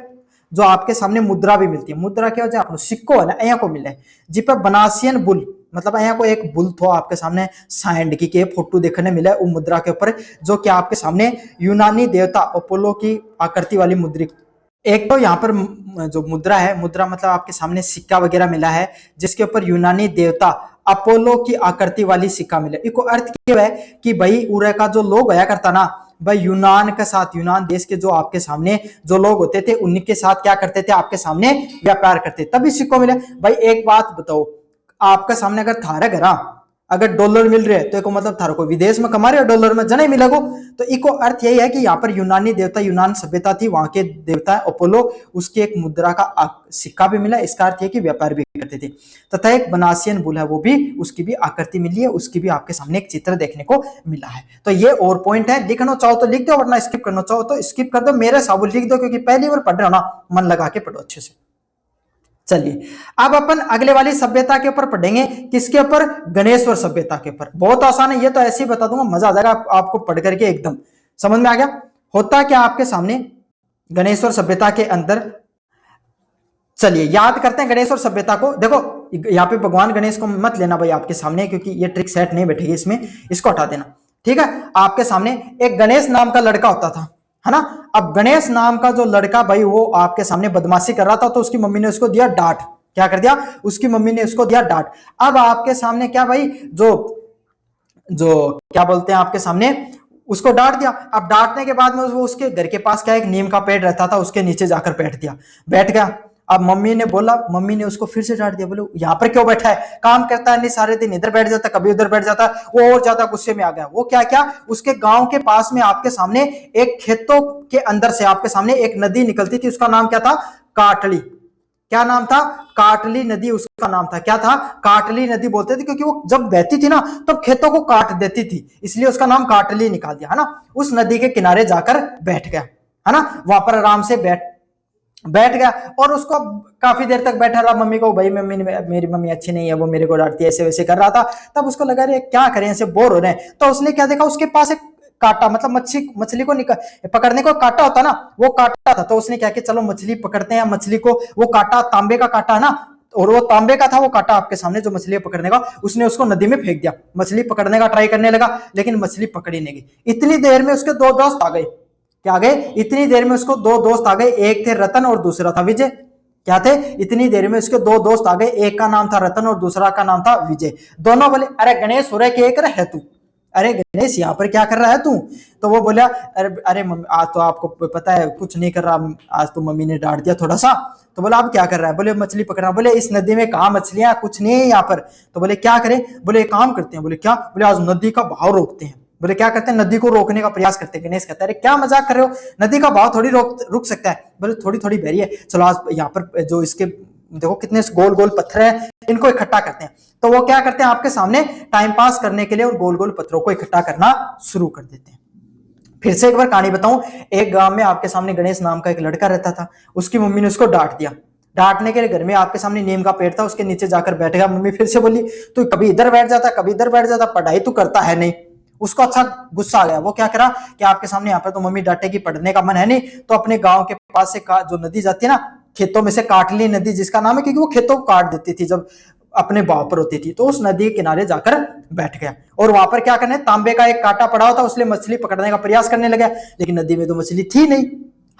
जो आपके सामने मुद्रा भी मिलती है। मुद्रा क्या हो जाए, सिक्को है ना, यहाँ को मिले जी पर बनासियन बुल, मतलब यहाँ को एक बुल थो आपके सामने साइंड की के फोटो देखने मिले वो मुद्रा के ऊपर, जो कि आपके सामने यूनानी देवता अपोलो की आकृति वाली मुद्रिक। एक तो यहाँ पर जो मुद्रा है, मुद्रा मतलब आपके सामने सिक्का वगैरह मिला है, जिसके ऊपर यूनानी देवता अपोलो की आकृति वाली सिक्का मिले। इसको अर्थ क्या है कि भाई उरे का जो लोग होया करता ना भाई, यूनान के साथ, यूनान देश के जो आपके सामने जो लोग होते थे उनके साथ क्या करते थे, आपके सामने व्यापार करते, तभी सिक्को मिले। भाई एक बात बताओ, आपके सामने अगर थारे घरा अगर डॉलर मिल रहे हैं तो इको मतलब थारो को विदेश में कमा रहे हो डॉलर में जने मिलेगो। तो इको अर्थ यही है कि यहाँ पर यूनानी देवता, यूनान सभ्यता थी, वहां के देवता अपोलो, उसकी एक मुद्रा का सिक्का भी मिला। इसका अर्थ है कि व्यापार भी करते थे। तथा एक बनासियन बुल है, वो भी, उसकी भी आकृति मिली है, उसकी भी आपके सामने एक चित्र देखने को मिला है। तो ये और पॉइंट है, लिखना चाहो तो लिख दो, वरना स्किप करना चाहो तो स्किप कर दो। मेरे साबुल लिख दो, क्योंकि पहली बार पढ़ रहे हो ना, मन लगा के पढ़ो अच्छे से। चलिए अब अपन अगले वाली सभ्यता के ऊपर पढ़ेंगे, किसके ऊपर? गणेश्वर सभ्यता के ऊपर। बहुत आसान है, ये तो ऐसे ही बता दूंगा, मजा आ जाएगा आपको पढ़ करके, एकदम समझ में आ गया। होता क्या आपके सामने गणेश्वर सभ्यता के अंदर, चलिए याद करते हैं गणेश्वर सभ्यता को। देखो यहाँ पे भगवान गणेश को मत लेना भाई आपके सामने, क्योंकि ये ट्रिक सेट नहीं बैठेगी इसमें, इसको हटा देना, ठीक है। आपके सामने एक गणेश नाम का लड़का होता था, है ना। अब गणेश नाम का जो लड़का भाई, वो आपके सामने बदमाशी कर रहा था, तो उसकी मम्मी ने उसको दिया डांट। क्या कर दिया? उसकी मम्मी ने उसको दिया डांट। अब आपके सामने क्या भाई, जो जो क्या बोलते हैं, आपके सामने उसको डांट दिया। अब डांटने के बाद में वो उसके घर के पास क्या एक नीम का पेड़ रहता था, उसके नीचे जाकर बैठ गया। अब मम्मी ने बोला, मम्मी ने उसको फिर से डांट दिया, बोले यहाँ पर क्यों बैठा है, काम करता है नहीं, सारे दिन इधर बैठ जाता, कभी उधर बैठ जाता। वो और ज्यादा गुस्से में आ गया। वो क्या, उसके गांव के पास में आपके सामने एक खेतों के अंदर से आपके सामने एक नदी निकलती थी, उसका नाम क्या था? काटली। क्या नाम था? काटली नदी उसका नाम था। क्या था? काटली नदी बोलते थे, क्योंकि वो जब बहती थी ना तो खेतों को काट देती थी, इसलिए उसका नाम काटली निकाल दिया, है ना। उस नदी के किनारे जाकर बैठ गया, है ना, वहां पर आराम से बैठ गया। और उसको काफी देर तक बैठा रहा। मम्मी को, भाई मम्मी मेरी मम्मी अच्छी नहीं है, वो मेरे को डांटती है, ऐसे वैसे कर रहा था। तब उसको लगा रे क्या करें, ऐसे बोर हो रहे हैं। तो उसने क्या देखा, उसके पास एक काटा, मतलब मछली को पकड़ने को काटा होता ना, वो काटा था। तो उसने क्या किया, चलो मछली पकड़ते हैं। मछली को, वो काटा तांबे का काटा है ना, और वो तांबे का था वो काटा आपके सामने, जो मछली पकड़ने का, उसने उसको नदी में फेंक दिया। मछली पकड़ने का ट्राई करने लगा, लेकिन मछली पकड़ी नहीं गई। इतनी देर में उसके 2 दोस्त आ गए। क्या आ गए? इतनी देर में उसको 2 दोस्त आ गए, एक थे रतन और दूसरा था विजय। क्या थे? इतनी देर में उसके 2 दोस्त आ गए, एक का नाम था रतन और दूसरा का नाम था विजय। दोनों बोले, अरे गणेश हो रहा है, क्या कर रहा है तू? अरे गणेश यहाँ पर क्या कर रहा है तू? तो वो बोला, अरे मम्मी आज तो आपको पता है कुछ नहीं कर रहा, आज तो मम्मी ने डांट दिया थोड़ा सा। तो बोला अब क्या कर रहा है? बोले मछली पकड़ रहा। बोले इस नदी में कहाँ मछलियां, कुछ नहीं है यहाँ पर। तो बोले क्या करें? बोले एक काम करते हैं। बोले क्या? बोले आज नदी का बहाव रोकते हैं। बोले क्या करते हैं? नदी को रोकने का प्रयास करते हैं। गणेश कहता है, अरे क्या मजाक कर रहे हो, नदी का बहाव थोड़ी रुक सकता है। बोले थोड़ी थोड़ी बह रही है, चलो आज यहाँ पर जो इसके देखो कितने गोल गोल पत्थर हैं, इनको इकट्ठा करते हैं। तो वो क्या करते हैं, आपके सामने टाइम पास करने के लिए उन गोल गोल पत्थरों को इकट्ठा करना शुरू कर देते हैं। फिर से एक बार कहानी बताऊं। एक गांव में आपके सामने गणेश नाम का एक लड़का रहता था। उसकी मम्मी ने उसको डांट दिया। डांटने के लिए घर में आपके सामने नीम का पेड़ था, उसके नीचे जाकर बैठ गया। मम्मी फिर से बोली, तू कभी इधर बैठ जाता, कभी इधर बैठ जाता, पढ़ाई तू करता है नहीं। उसको अच्छा गुस्सा आ गया। वो क्या करा कि आपके सामने यहाँ पे तो मम्मी डांटेगी, पढ़ने का मन है नहीं, तो अपने गांव के पास से जो नदी जाती है ना, खेतों में से काटली नदी जिसका नाम है, क्योंकि वो खेतों को काट देती थी जब अपने भाव पर होती थी, तो उस नदी के किनारे जाकर बैठ गया। और वहां पर क्या करने, तांबे का एक कांटा पड़ा होता, उसलिए मछली पकड़ने का प्रयास करने लगा। लेकिन नदी में तो मछली थी नहीं,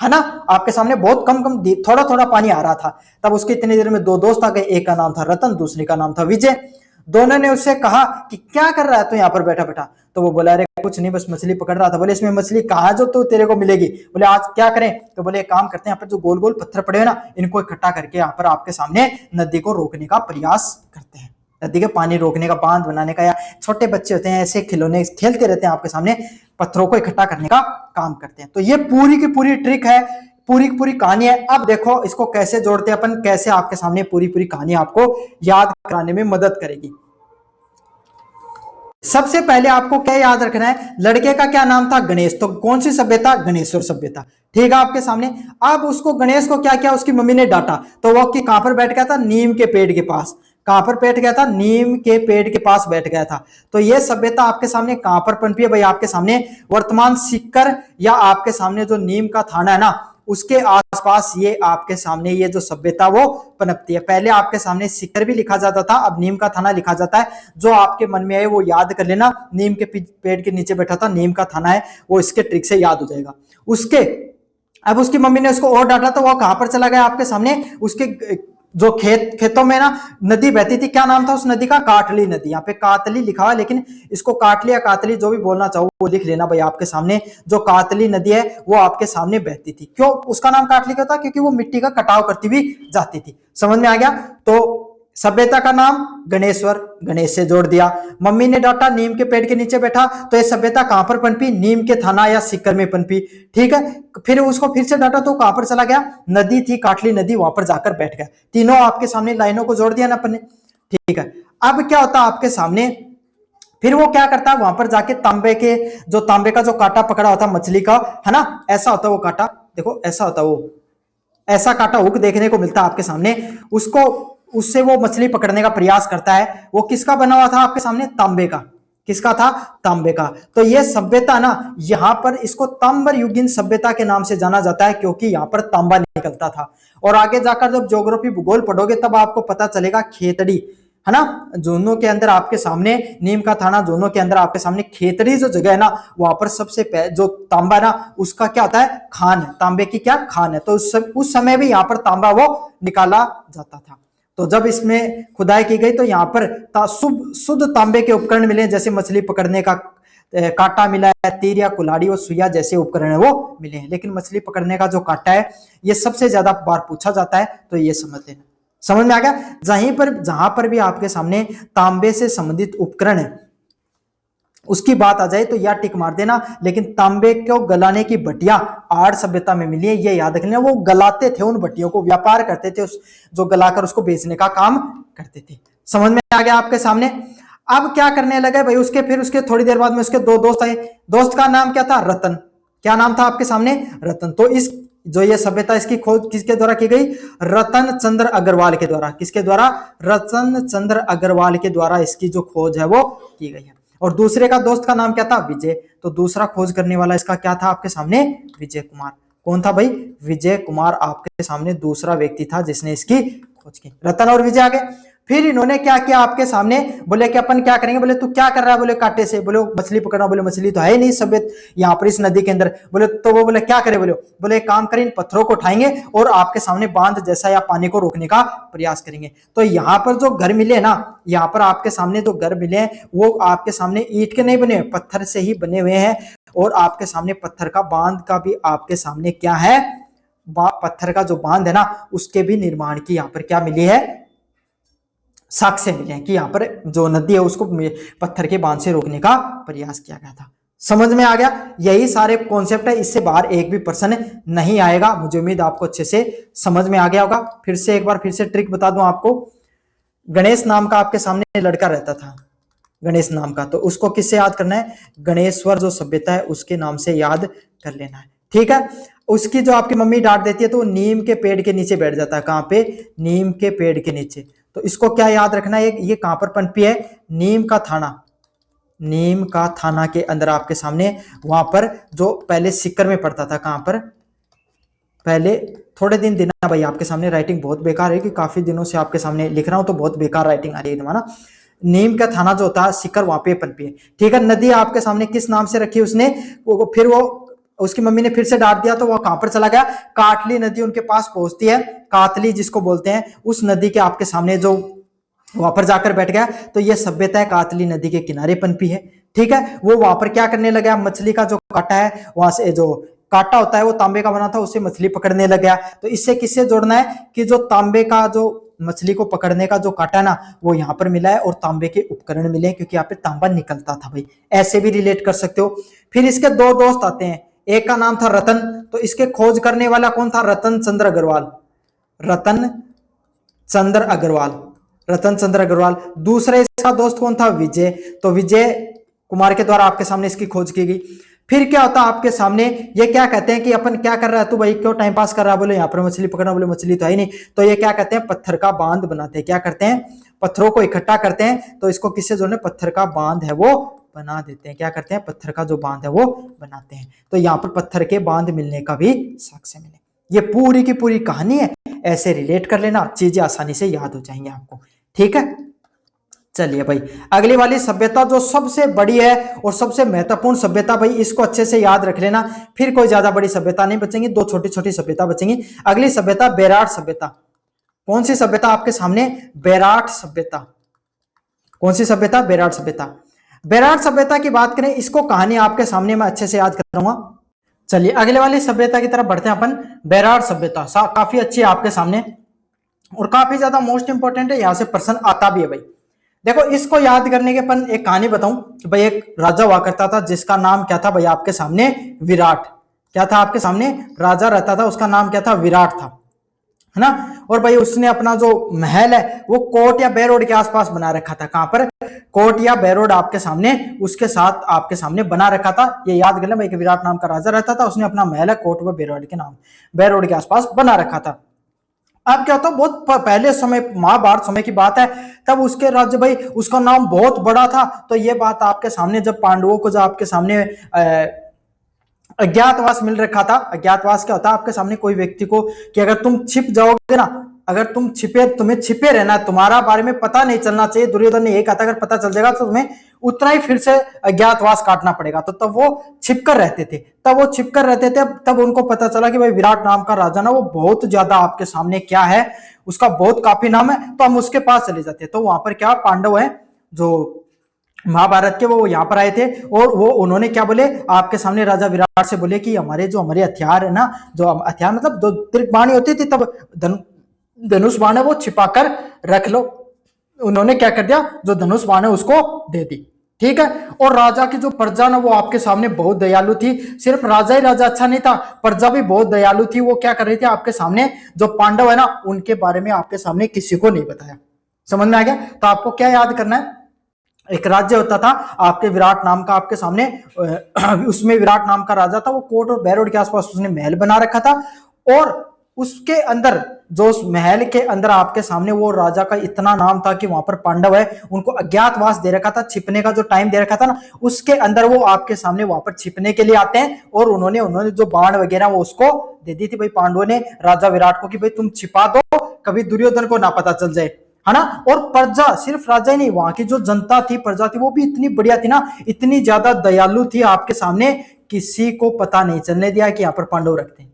है ना। आपके सामने बहुत कम कम थोड़ा थोड़ा पानी आ रहा था। तब उसके इतनी देर में दो दोस्त आ गए। एक का नाम था रतन, दूसरे का नाम था विजय। दोनों ने उससे कहा कि क्या कर रहा है तू यहाँ पर बैठा बैठा। तो वो बोला, अरे कुछ नहीं, बस मछली पकड़ रहा था। बोले, इसमें मछली कहाँ जो तो तेरे को मिलेगी। बोले, आज क्या करें। तो बोले, एक काम करते हैं, यहाँ पर जो गोल गोल पत्थर पड़े हैं ना, इनको इकट्ठा करके यहाँ पर आपके सामने नदी को रोकने का प्रयास करते हैं। नदी के पानी रोकने का, बांध बनाने का, या छोटे बच्चे होते हैं ऐसे खिलौने खेलते रहते हैं आपके सामने, पत्थरों को इकट्ठा करने का काम करते हैं। तो ये पूरी की पूरी ट्रिक है, पूरी की पूरी कहानी है। अब देखो इसको कैसे जोड़ते हैं अपन, कैसे आपके सामने पूरी पूरी कहानी आपको याद कराने में मदद करेगी। सबसे पहले आपको क्या याद रखना है, लड़के का क्या नाम था, गणेश। तो कौन सी सभ्यता, गणेश्वर सभ्यता। ठीक है आपके सामने। अब उसको गणेश को क्या किया, उसकी मम्मी ने डांटा। तो वो कहां पर बैठ गया था, नीम के पेड़ के पास। कहां पर बैठ गया था, नीम के पेड़ के पास बैठ गया था। तो ये सभ्यता आपके सामने कहां पर पनपी है भाई, आपके सामने वर्तमान सीकर या आपके सामने जो नीम का थाना है ना, उसके आसपास ये आपके सामने ये जो सभ्यता वो पनपती है। पहले आपके सामने सीकर भी लिखा जाता था, अब नीम का थाना लिखा जाता है। जो आपके मन में आए वो याद कर लेना। नीम के पेड़ के नीचे बैठा था, नीम का थाना है, वो इसके ट्रिक से याद हो जाएगा। अब उसकी मम्मी ने उसको और डांटा, तो वो कहां पर चला गया आपके सामने, उसके जो खेतों में ना नदी बहती थी। क्या नाम था उस नदी का, काटली नदी। यहाँ पे कातली लिखा हुआ, लेकिन इसको काटली या कातली जो भी बोलना चाहो वो लिख लेना भाई। आपके सामने जो कातली नदी है वो आपके सामने बहती थी। क्यों उसका नाम काटली क्यों था, क्योंकि वो मिट्टी का कटाव करती हुई जाती थी। समझ में आ गया। तो सभ्यता का नाम गणेश्वर, गणेश से जोड़ दिया। मम्मी ने डांटा, नीम के पेड़ के नीचे बैठा, तो ये सभ्यता कहां पर पनपी, नीम के थाना या सीकर में पनपी। ठीक है। फिर उसको फिर से डांटा, तो कहां पर चला गया, नदी थी काटली नदी, वहां पर जाकर बैठ गया। तीनों आपके सामने लाइनों को जोड़ दिया ना अपन ने। ठीक है। अब क्या होता आपके सामने, फिर वो क्या करता है, वहां पर जाके तांबे का जो कांटा पकड़ा होता मछली का, है ना, ऐसा होता वो कांटा, देखो ऐसा होता वो, ऐसा कांटा हुक देखने को मिलता आपके सामने। उससे वो मछली पकड़ने का प्रयास करता है। वो किसका बना हुआ था आपके सामने, तांबे का। किसका था, तांबे का। तो ये सभ्यता ना, यहां पर इसको ताम्बर युगीन सभ्यता के नाम से जाना जाता है, क्योंकि यहां पर तांबा निकलता था। और आगे जाकर जब ज्योग्राफी भूगोल पढ़ोगे तब आपको पता चलेगा, खेतड़ी, है ना, जोनों के अंदर आपके सामने, नीम का थाना जोनों के अंदर आपके सामने खेतड़ी जो जगह है ना, वहां पर सबसे जो तांबा है ना, उसका क्या होता है, खान है। तांबे की क्या, खान है। तो उस समय भी यहाँ पर तांबा वो निकाला जाता था। तो जब इसमें खुदाई की गई तो यहाँ पर शुद्ध तांबे के उपकरण मिले, जैसे मछली पकड़ने का कांटा मिला है, तीर या कुल्हाड़ी और सुइया जैसे उपकरण है वो मिले हैं। लेकिन मछली पकड़ने का जो कांटा है ये सबसे ज्यादा बार पूछा जाता है, तो ये समझ लेना। समझ में आ गया। जहां पर भी आपके सामने तांबे से संबंधित उपकरण है उसकी बात आ जाए तो या टिक मार देना। लेकिन तांबे को गलाने की भट्टियां आर्य सभ्यता में मिली है, ये याद रखना। वो गलाते थे उन भट्टियों को, व्यापार करते थे, जो गलाकर उसको बेचने का काम करते थे। समझ में आ गया आपके सामने। अब क्या करने लगे भाई, उसके थोड़ी देर बाद में उसके दो दोस्त आए। दोस्त का नाम क्या था, रतन। क्या नाम था आपके सामने, रतन। तो जो ये सभ्यता, इसकी खोज किसके द्वारा की गई, रतन चंद्र अग्रवाल के द्वारा। किसके द्वारा, रतन चंद्र अग्रवाल के द्वारा इसकी जो खोज है वो की गई है। और दूसरे का दोस्त का नाम क्या था, विजय। तो दूसरा खोज करने वाला इसका क्या था आपके सामने, विजय कुमार। कौन था भाई, विजय कुमार आपके सामने दूसरा व्यक्ति था जिसने इसकी खोज की। रतन और विजय आ गए। फिर इन्होंने क्या किया आपके सामने, बोले कि अपन क्या करेंगे। बोले तू क्या कर रहा है, बोले कांटे से। बोले मछली पकड़ना। बोले मछली तो है ही नहीं सभ्यत यहाँ पर इस नदी के अंदर। बोले तो वो बोले क्या करे, बोले एक काम करें, इन पत्थरों को उठाएंगे और आपके सामने बांध जैसा या पानी को रोकने का प्रयास करेंगे। तो यहाँ पर जो घर मिले ना, यहाँ पर आपके सामने जो घर मिले वो आपके सामने ईंट के नहीं बने, पत्थर से ही बने हुए हैं। और आपके सामने पत्थर का बांध का भी आपके सामने क्या है, पत्थर का जो बांध है ना उसके भी निर्माण की यहाँ पर क्या मिली है, साक्ष्य मिले हैं कि यहाँ पर जो नदी है उसको पत्थर के बांध से रोकने का प्रयास किया गया था। समझ में आ गया। यही सारे कॉन्सेप्ट है, इससे बाहर एक भी प्रश्न नहीं आएगा। मुझे उम्मीद आपको अच्छे से समझ में आ गया होगा। फिर से ट्रिक बता दूं आपको। गणेश नाम का आपके सामने लड़का रहता था, गणेश नाम का। तो उसको किससे याद करना है, गणेश्वर जो सभ्यता है उसके नाम से याद कर लेना है, ठीक है। उसकी जो आपकी मम्मी डांट देती है तो नीम के पेड़ के नीचे बैठ जाता है, कहां पे, नीम के पेड़ के नीचे। तो इसको क्या याद रखना है, ये कहां पर पनपी है, नीम का थाना, नीम का थाना के अंदर आपके सामने, वहां पर जो पहले सिक्कर में पड़ता था, कहां पर, पहले थोड़े दिन देना भाई, आपके सामने राइटिंग बहुत बेकार है कि काफी दिनों से आपके सामने लिख रहा हूं तो बहुत बेकार राइटिंग आ रही है ना। नीम का थाना जो होता है सिक्कर वहां पे पनपी है, ठीक है। नदी आपके सामने किस नाम से रखी उसने, फिर वो उसकी मम्मी ने फिर से डांट दिया तो वो कहां पर चला गया, काटली नदी उनके पास पहुंचती है, कातली जिसको बोलते हैं, उस नदी के आपके सामने जो वहां पर जाकर बैठ गया। तो ये सभ्यता है कातली नदी के किनारे पनपी है, ठीक है। वो वहां पर क्या करने लगा, मछली का जो कांटा है, वहां से जो कांटा होता है वो तांबे का बना था, उससे मछली पकड़ने लग गया। तो इससे किससे जोड़ना है कि जो तांबे का जो मछली को पकड़ने का जो कांटा ना वो यहाँ पर मिला है और तांबे के उपकरण मिले क्योंकि यहाँ पे तांबा निकलता था भाई, ऐसे भी रिलेट कर सकते हो। फिर इसके दो दोस्त आते हैं, एक का नाम था रतन, तो इसके खोज करने वाला कौन था, रतन चंद्र अग्रवाल, रतन चंद्र अग्रवाल, रतन चंद्र अग्रवाल। दूसरा इसका दोस्त कौन था, विजय, तो विजय कुमार के द्वारा आपके सामने इसकी खोज की गई। फिर क्या होता आपके सामने, ये क्या कहते हैं कि अपन क्या कर रहा है तू भाई, क्यों टाइम पास कर रहा है, बोले यहाँ पर मछली पकड़ना, बोले मछली तो है ही नहीं। तो ये क्या कहते हैं, पत्थर का बांध बनाते हैं, क्या करते हैं, पत्थरों को इकट्ठा करते हैं। तो इसको किससे जोड़ने, पत्थर का बांध है वो बना देते हैं, क्या करते हैं, पत्थर का जो बांध है वो बनाते हैं। तो यहाँ पर पत्थर के बांध मिलने का भी साक्ष्य मिले। ये पूरी की पूरी कहानी है, ऐसे रिलेट कर लेना, चीजें आसानी से याद हो जाएंगी आपको, ठीक है। चलिए भाई, अगली वाली सभ्यता जो सबसे बड़ी है और सबसे महत्वपूर्ण सभ्यता भाई, इसको अच्छे से याद रख लेना, फिर कोई ज्यादा बड़ी सभ्यता नहीं बचेंगी, दो छोटी छोटी सभ्यता बचेंगी। अगली सभ्यता बेराट सभ्यता। कौन सी सभ्यता आपके सामने, बेराट सभ्यता। कौन सी सभ्यता, बेराट सभ्यता। बेराट सभ्यता की बात करें, इसको कहानी आपके सामने मैं अच्छे से याद करूंगा। चलिए अगले वाली सभ्यता की तरफ बढ़ते हैं अपन। बेराट सभ्यता काफी अच्छी है आपके सामने और काफी ज्यादा मोस्ट इंपॉर्टेंट है, यहां से प्रश्न आता भी है भाई। देखो इसको याद करने के अपन एक कहानी बताऊं कि भाई एक राजा हुआ करता था जिसका नाम क्या था भाई, आपके सामने विराट। क्या था आपके सामने, राजा रहता था, उसका नाम क्या था, विराट था, है ना। और भाई उसने अपना जो महल है वो कोट या बेरोड के आसपास बना रखा था, कहां पर, कोट या बेरोड आपके सामने, उसके साथ आपके सामने बना रखा था। ये याद कर ले भाई कि विराट नाम का राजा रहता था, उसने अपना महल है कोट व बेरोड के नाम, बेरोड के आसपास बना रखा था। अब क्या होता, बहुत पहले समय, महाभारत समय की बात है, तब उसके राज्य भाई उसका नाम बहुत बड़ा था। तो ये बात आपके सामने जब पांडवों को, जब आपके सामने अज्ञातवास मिल रखा था। अज्ञातवास क्या होता है, आपके सामने कोई व्यक्ति को कि अगर तुम छिप जाओगे ना, अगर तुम छिपे, तुम्हें छिपे रहना, तुम्हारा बारे में पता नहीं चलना चाहिए। दुर्योधन ने एक कहा था अगर पता चल जाएगा तो तुम्हें उतना ही फिर से अज्ञातवास काटना पड़ेगा। तो तब वो छिपकर रहते थे, तब उनको पता चला कि भाई विराट नाम का राजा ना वो बहुत ज्यादा आपके सामने क्या है, उसका बहुत काफी नाम है, तो हम उसके पास चले जाते। तो वहां पर क्या पांडव है जो महाभारत के, वो यहाँ पर आए थे और वो उन्होंने क्या बोले, आपके सामने राजा विराट से बोले कि हमारे हथियार है ना, जो हथियार मतलब जो तीर बाणी होती थी तब धनुष बाण है वो छिपा कर रख लो। उन्होंने क्या कर दिया, जो धनुष बाण है उसको दे दी, ठीक है। और राजा की जो प्रजा ना वो आपके सामने बहुत दयालु थी। सिर्फ राजा ही राजा अच्छा नहीं था, प्रजा भी बहुत दयालु थी। वो क्या कर रही थी, आपके सामने जो पांडव है ना उनके बारे में आपके सामने किसी को नहीं बताया। समझ में आ गया। तो आपको क्या याद करना है, एक राज्य होता था आपके विराट नाम का, आपके सामने उसमें विराट नाम का राजा था, वो कोट और बेरोड के आसपास उसने महल बना रखा था। और उसके अंदर, जो उस महल के अंदर आपके सामने वो राजा का इतना नाम था कि वहां पर पांडव है उनको अज्ञातवास दे रखा था, छिपने का जो टाइम दे रखा था ना, उसके अंदर वो आपके सामने वहां पर छिपने के लिए आते हैं। और उन्होंने जो बाण वगैरह वो उसको दे दी थी भाई पांडवों ने राजा विराट को कि भाई तुम छिपा दो, कभी दुर्योधन को ना पता चल जाए, है ना। और प्रजा, सिर्फ राजा ही नहीं, वहां की जो जनता थी, प्रजा थी, वो भी इतनी बढ़िया थी ना, इतनी ज्यादा दयालु थी, आपके सामने किसी को पता नहीं चलने दिया कि यहाँ पर पांडव रखते हैं।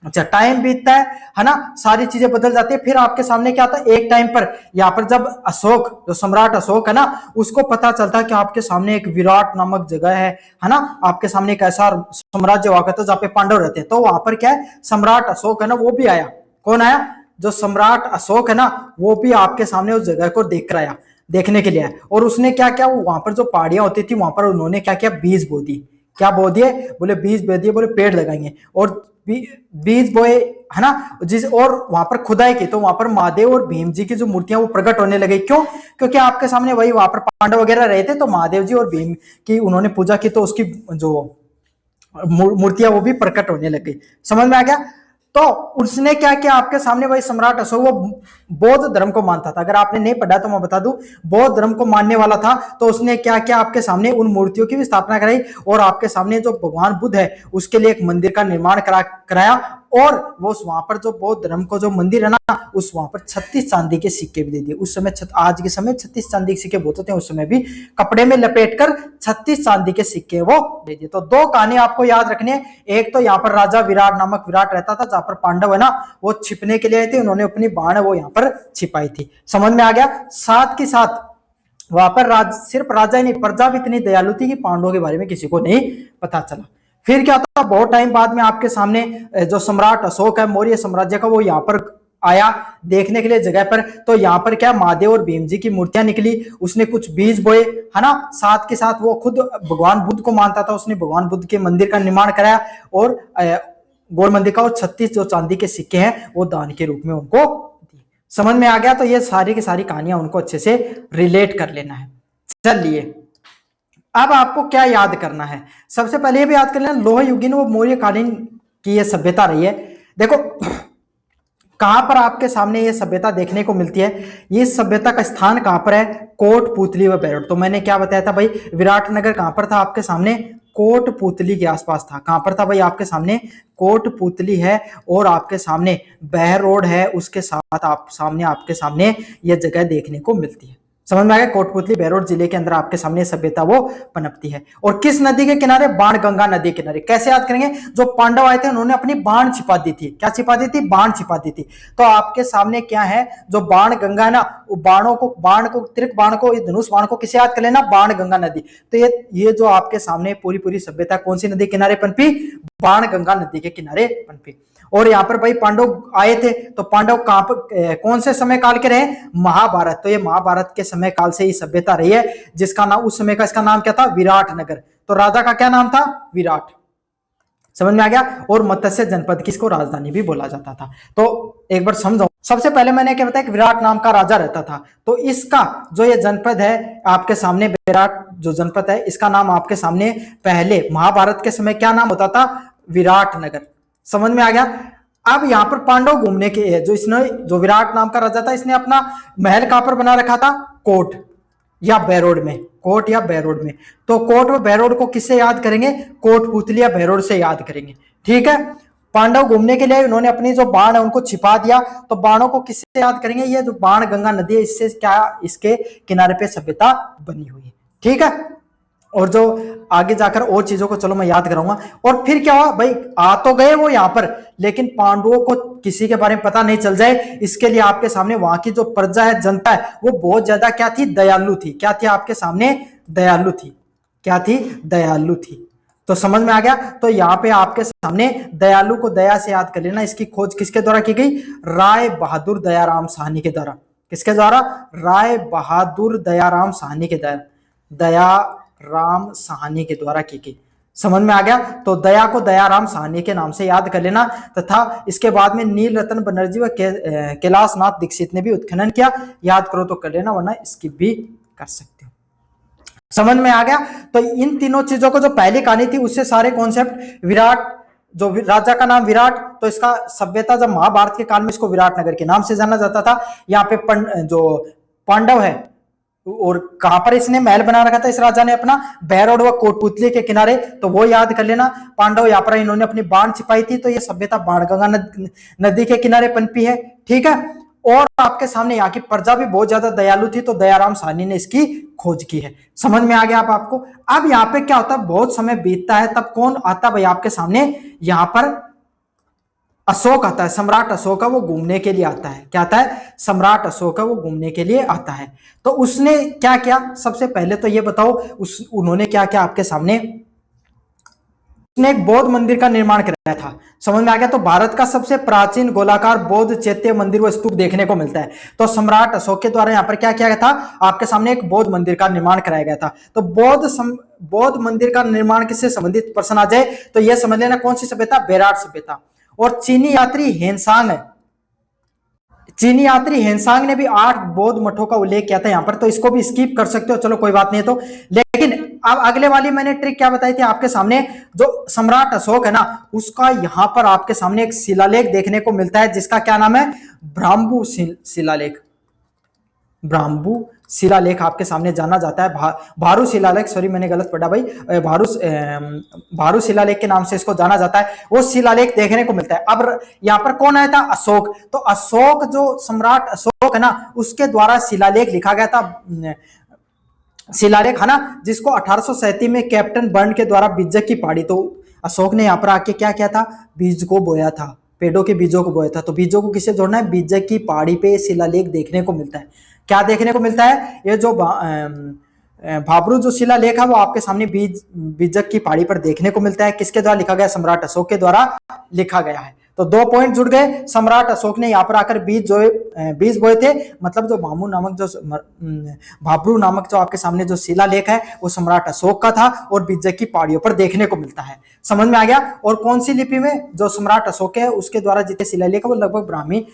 अच्छा, टाइम बीतता है ना, सारी चीजें बदल जाती है। फिर आपके सामने क्या आता है, एक टाइम पर यहाँ पर जब अशोक, जो सम्राट अशोक है ना, उसको पता चलता है कि आपके सामने एक विराट नामक जगह है ना, आपके सामने एक ऐसा साम्राज्य हुआ करता है जहाँ पे पांडव रहते हैं। तो वहां पर क्या है, सम्राट अशोक है ना, वो भी आया। कौन आया, जो सम्राट अशोक है ना, वो भी आपके सामने उस जगह को देख कर आया, देखने के लिए आया। और उसने क्या किया, वहां पर जो पहाड़ियां होती थी वहां पर उन्होंने क्या किया, बीज बो दी। क्या बो दिए, बोले बीज बो दिए, बोले पेड़ लगाएंगे। और बीज बोए, है ना, जिस और वहां पर खुदाई की तो वहां पर महादेव और भीम जी की जो मूर्तियां वो प्रकट होने लगी। क्यों? क्योंकि आपके सामने वही वहां पर पांडव वगैरह रहे थे, तो महादेव जी और भीम की उन्होंने पूजा की, तो उसकी जो मूर्तियां वो भी प्रकट होने लग गई। समझ में आ गया? तो उसने क्या किया आपके सामने, भाई सम्राट अशोक वो बौद्ध धर्म को मानता था। अगर आपने नहीं पढ़ा तो मैं बता दूं, बौद्ध धर्म को मानने वाला था। तो उसने क्या किया आपके सामने, उन मूर्तियों की भी स्थापना कराई, और आपके सामने जो भगवान बुद्ध है उसके लिए एक मंदिर का निर्माण कराया। और वो वहां पर जो बौद्ध धर्म को जो मंदिर है ना, उस वहां पर 36 चांदी के सिक्के भी दे दिए। उस समय आज के समय 36 चांदी के सिक्के बहुत होते हैं, उस समय भी कपड़े में लपेटकर 36 चांदी के सिक्के वो दे दिए। तो दो कहानी आपको याद रखनी है। एक तो यहाँ पर राजा विराट नामक विराट रहता था, जहां पर पांडव है ना वो छिपने के लिए आए थे, उन्होंने अपनी बाण वो यहाँ पर छिपाई थी। समझ में आ गया? साथ के साथ वहां पर सिर्फ राजा ही नहीं, प्रजा भी इतनी दयालु थी कि पांडवों के बारे में किसी को नहीं पता चला। फिर क्या था, बहुत टाइम बाद में आपके सामने जो सम्राट अशोक है मौर्य साम्राज्य का, वो यहाँ पर आया देखने के लिए जगह पर। तो यहाँ पर क्या महादेव और भीम जी की मूर्तियां निकली, उसने कुछ बीज बोए, है ना। साथ के साथ वो खुद भगवान बुद्ध को मानता था, उसने भगवान बुद्ध के मंदिर का निर्माण कराया, और गोल मंदिर का, और 36 जो चांदी के सिक्के हैं वो दान के रूप में उनको दिए। समझ में आ गया? तो ये सारी की सारी कहानियां उनको अच्छे से रिलेट कर लेना है। चलिए अब आपको क्या याद करना है, सबसे पहले ये भी याद कर लेना, लोह युगीन वो मौर्य कालीन की ये सभ्यता रही है। देखो कहां पर आपके सामने ये सभ्यता देखने को मिलती है, ये सभ्यता का स्थान कहां पर है, कोटपुतली व बेरौठ। तो मैंने क्या बताया था भाई, विराटनगर कहां पर था आपके सामने, कोटपुतली के आसपास था। कहां पर था भाई आपके सामने, कोटपुतली है, और आपके सामने बहरोड है, उसके साथ आपके सामने ये जगह देखने को मिलती है। समझ में आ गया? कोटपुतली बहरोड जिले के अंदर आपके सामने सभ्यता वो पनपती है। और किस नदी के किनारे, बाणगंगा नदी के किनारे। कैसे याद करेंगे, जो पांडव आए थे उन्होंने अपनी बाण छिपा दी थी। क्या छिपा दी थी? बाण छिपा दी थी। तो आपके सामने क्या है, जो बाणगंगा ना, बाण को त्रिक बाण को, धनुष बाण को किसे याद कर लेना, बाणगंगा नदी। तो ये जो आपके सामने पूरी सभ्यता कौन सी नदी किनारे पनपी, बाणगंगा नदी के किनारे पनपी। और यहाँ पर भाई पांडव आए थे, तो पांडव कहां पर कौन से समय काल के रहे, महाभारत। तो ये महाभारत के समय काल से ही सभ्यता रही है, जिसका नाम उस समय का इसका नाम क्या था, विराटनगर। तो राजा का क्या नाम था, विराट। समझ में आ गया? और मत्स्य जनपद की इसको राजधानी भी बोला जाता था। तो एक बार समझो, सबसे पहले मैंने क्या बताया कि विराट नाम का राजा रहता था। तो इसका जो ये जनपद है आपके सामने, विराट जो जनपद है, इसका नाम आपके सामने पहले महाभारत के समय क्या नाम होता था, विराटनगर। समझ में आ गया? अब यहाँ पर पांडव घूमने के, जो विराट नाम का राजा था, इसने अपना महल कहां पर बना रखा था, कोट या बहरोड में, कोट या बहरोड में। तो कोट व बहरोड को किससे याद करेंगे, कोटपुतली या बहरोड से याद करेंगे। ठीक है, पांडव घूमने के लिए उन्होंने अपनी जो बाण है उनको छिपा दिया, तो बाणों को किससे याद करेंगे, ये जो बाण गंगा नदी है, इससे क्या, इसके किनारे पे सभ्यता बनी हुई है। ठीक है, और जो आगे जाकर और चीजों को चलो मैं याद कराऊंगा। और फिर क्या हुआ भाई, आ तो गए वो यहाँ पर, लेकिन पांडवों को किसी के बारे में पता नहीं चल जाए, इसके लिए आपके सामने वहां की जो प्रजा है, जनता है, वो बहुत ज्यादा क्या थी, दयालु थी। क्या थी आपके सामने, दयालु थी। क्या थी, दयालु थी। तो समझ में आ गया? तो यहाँ पे आपके सामने दयालु को दया से याद कर लेना। इसकी खोज किसके द्वारा की गई, राय बहादुर दयाराम साहनी के द्वारा। किसके द्वारा, राय बहादुर दयाराम साहनी के द्वारा, दयाराम साहनी के द्वारा की गई। समझ में आ गया? तो दया को दयाराम साहनी के नाम से याद कर लेना। तथा इसके बाद में नील रतन बनर्जी व कैलाश नाथ दीक्षित ने भी उत्खनन किया। याद करो तो कर लेना, वरना स्किप भी कर सकते हो। समझ में आ गया? तो इन तीनों चीजों को, जो पहली कहानी थी उससे सारे कॉन्सेप्ट, विराट जो राजा का नाम विराट, तो इसका सभ्यता जब महाभारत के काल में इसको विराटनगर के नाम से जाना जाता था। यहाँ पे जो पांडव है, और कहां पर इसने महल बना रखा था इस राजा ने अपना, बहरोड व कोटपुतली के किनारे। तो वो याद कर लेना। पांडव यहाँ पर इन्होंने अपनी बाण छिपाई थी, तो ये सभ्यता बाणगंगा नदी के किनारे पनपी है। ठीक है, और आपके सामने यहाँ की प्रजा भी बहुत ज्यादा दयालु थी, तो दयाराम साहनी ने इसकी खोज की है। समझ में आ गया आपको? अब यहाँ पे क्या होता है, बहुत समय बीतता है, तब कौन आता भाई आपके सामने, यहाँ पर अशोक आता है, सम्राट अशोक है, वो घूमने के लिए आता है। क्या आता है, सम्राट अशोक है, वो घूमने के लिए आता है। तो उसने क्या किया, सबसे पहले तो ये बताओ, उन्होंने क्या किया आपके सामने, उसने एक बौद्ध मंदिर का निर्माण कराया था। समझ में आ गया। तो भारत का सबसे प्राचीन गोलाकार बौद्ध चैत्य मंदिर व स्तूप देखने को मिलता है। तो सम्राट अशोक के द्वारा यहाँ पर क्या किया गया था, आपके सामने एक बौद्ध मंदिर का निर्माण कराया गया था। तो बौद्ध मंदिर का निर्माण किससे संबंधित प्रश्न आ जाए तो यह समझ लेना कौन सी सभ्यता, बेराट सभ्यता। और चीनी यात्री हेनसांग ने भी 8 बौद्ध मठों का उल्लेख किया था यहाँ पर, तो इसको भी स्किप कर सकते हो, चलो कोई बात नहीं है। तो लेकिन अब अगले वाली मैंने ट्रिक क्या बताई थी आपके सामने, जो सम्राट अशोक है ना, उसका यहाँ पर आपके सामने एक शिलालेख देखने को मिलता है जिसका क्या नाम है, ब्राह्मू शिलालेख। ब्राह्मू शिलालेख आपके सामने जाना जाता है। भारू शिलालेख, सॉरी मैंने गलत पढ़ा भाई, भारू शिलालेख के नाम से इसको जाना जाता है। वो शिलालेख देखने को मिलता है। अब यहाँ पर कौन आया था, अशोक। तो अशोक जो सम्राट अशोक है ना, उसके द्वारा शिलालेख लिखा गया था, शिलालेख है ना, जिसको 1837 में कैप्टन बर्न के द्वारा बीजक की पहाड़ी, तो अशोक ने यहाँ पर आके क्या किया था, बीज को बोया था, पेड़ों के बीजों को बोया था। तो बीजों को किससे जोड़ना है, बीजक की पहाड़ी पे शिलालेख देखने को मिलता है। क्या देखने को मिलता है, ये जो भाबरू जो शिलालेख है वो आपके सामने बीजक की पहाड़ी पर देखने को मिलता है। किसके द्वारा लिखा गया, सम्राट अशोक के द्वारा लिखा गया है। तो 2 पॉइंट जुड़ गए। सम्राट अशोक ने यहाँ पर आकर बीज बोए थे, मतलब जो भाबरू नामक जो आपके सामने जो शिलालेख है वो सम्राट अशोक का था और बीजक की पहाड़ियों पर देखने को मिलता है। समझ में आ गया। और कौन सी लिपि में, जो सम्राट अशोक है उसके द्वारा जितने शिलालेख है वो लगभग ब्राह्मी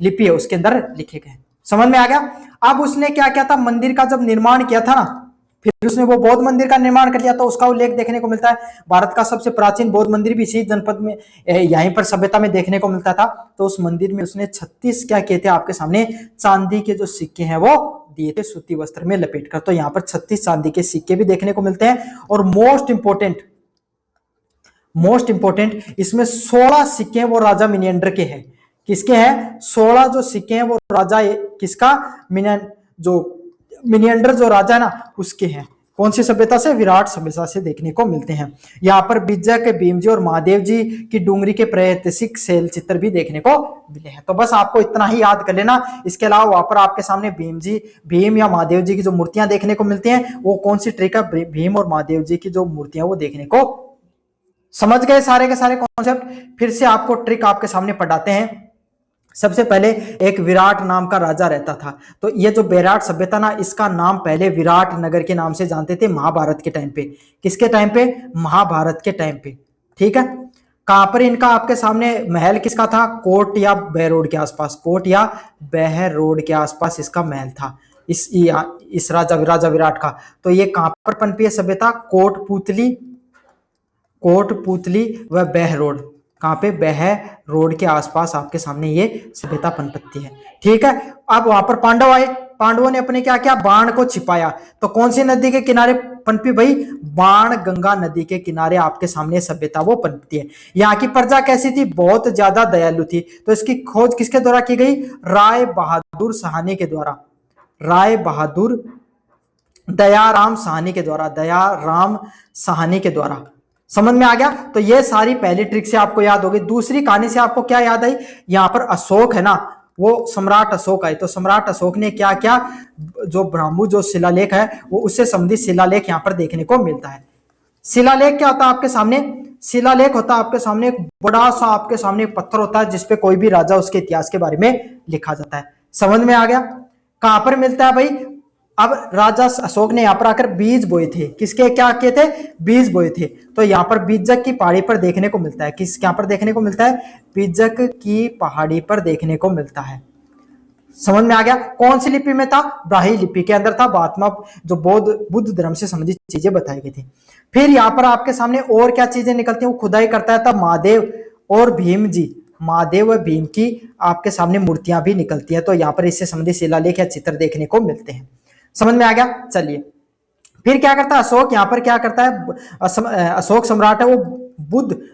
लिपि है उसके अंदर लिखे गए। समझ में आ गया। अब उसने क्या किया था, मंदिर का जब निर्माण किया था ना, फिर उसने वो बौद्ध मंदिर का निर्माण कर लिया, तो उसका उल्लेख देखने को मिलता है। भारत का सबसे प्राचीन बौद्ध मंदिर भी इसी जनपद में, यहीं पर सभ्यता में देखने को मिलता था। तो उस मंदिर में उसने 36 क्या किए थे, आपके सामने चांदी के जो सिक्के हैं वो दिए थे सूती वस्त्र में लपेट कर। तो यहाँ पर 36 चांदी के सिक्के भी देखने को मिलते हैं। और मोस्ट इंपोर्टेंट इसमें 16 सिक्के वो राजा मिनेंडर के हैं। किसके हैं, 16 जो सिक्के हैं वो राजा किसका, मिनिएंडर जो राजा है ना उसके हैं। कौन सी सभ्यता से, विराट सभ्यता से देखने को मिलते हैं। यहाँ पर बीजक, भीमजी और महादेव जी की डूंगरी के प्रात्यक्षिक शैल चित्र भी देखने को मिले हैं। तो बस आपको इतना ही याद कर लेना। इसके अलावा वहां पर आपके सामने भीम या महादेव जी की जो मूर्तियां देखने को मिलती हैं वो कौन सी ट्रिक है, भीम और महादेव जी की जो मूर्तियां वो देखने को। समझ गए सारे के सारे कॉन्सेप्ट। फिर से आपको ट्रिक आपके सामने पढ़ाते हैं। सबसे पहले एक विराट नाम का राजा रहता था। तो ये जो बेराट सभ्यता ना, इसका नाम पहले विराट नगर के नाम से जानते थे महाभारत के टाइम पे। किसके टाइम पे, महाभारत के टाइम पे। ठीक है। कहां पर इनका आपके सामने महल किसका था, कोट या बहरोड के आसपास, कोट या बहरोड के आसपास इसका महल था, इस राजा विराट का। तो ये कहां पर पनपी है सभ्यता, कोटपुतली व बहरोड। कहां पे, बह रोड के आसपास आपके सामने ये सभ्यता पनपत्ती है। ठीक है। अब वहां पर पांडव आए, पांडवों ने अपने क्या किया, बाण को छिपाया। तो कौन सी नदी के किनारे पनपी भाई, बाण गंगा नदी के किनारे आपके सामने सभ्यता वो पनपती है। यहाँ की प्रजा कैसी थी, बहुत ज्यादा दयालु थी। तो इसकी खोज किसके द्वारा की गई, राय बहादुर साहनी के द्वारा, दयाराम साहनी के द्वारा। समझ में आ गया। तो ये सारी पहली ट्रिक से आपको याद होगी। दूसरी कहानी से आपको क्या याद आई, यहाँ पर अशोक है ना, वो सम्राट अशोक आए। तो सम्राट अशोक ने क्या किया, जो ब्राह्मू जो शिलालेख है वो उससे संबंधित शिलालेख यहाँ पर देखने को मिलता है। शिलालेख क्या होता है आपके सामने, शिलालेख होता है आपके सामने एक बड़ा सा आपके सामने एक पत्थर होता है जिसपे कोई भी राजा उसके इतिहास के बारे में लिखा जाता है। समझ में आ गया। कहां पर मिलता है भाई, अब राजा अशोक ने यहाँ पर आकर बीज बोए थे। किसके क्या किए थे, बीज बोए थे। तो यहाँ पर बीजक की पहाड़ी पर देखने को मिलता है। यहाँ पर देखने को मिलता है, बीजक की पहाड़ी पर देखने को मिलता है। समझ में आ गया। कौन सी लिपि में था, ब्राह्मी लिपि के अंदर था। महात्मा जो बुद्ध धर्म से संबंधित चीजें बताई गई थी। फिर यहाँ पर आपके सामने और क्या चीजें निकलती हैं, वो खुदाई करता है तब महादेव और भीम की आपके सामने मूर्तियां भी निकलती है। तो यहाँ पर इससे संबंधित शिलालेख या चित्र देखने को मिलते हैं। समझ में आ गया। चलिए फिर क्या करता है अशोक, यहाँ पर क्या करता है, अशोक सम्राट है वो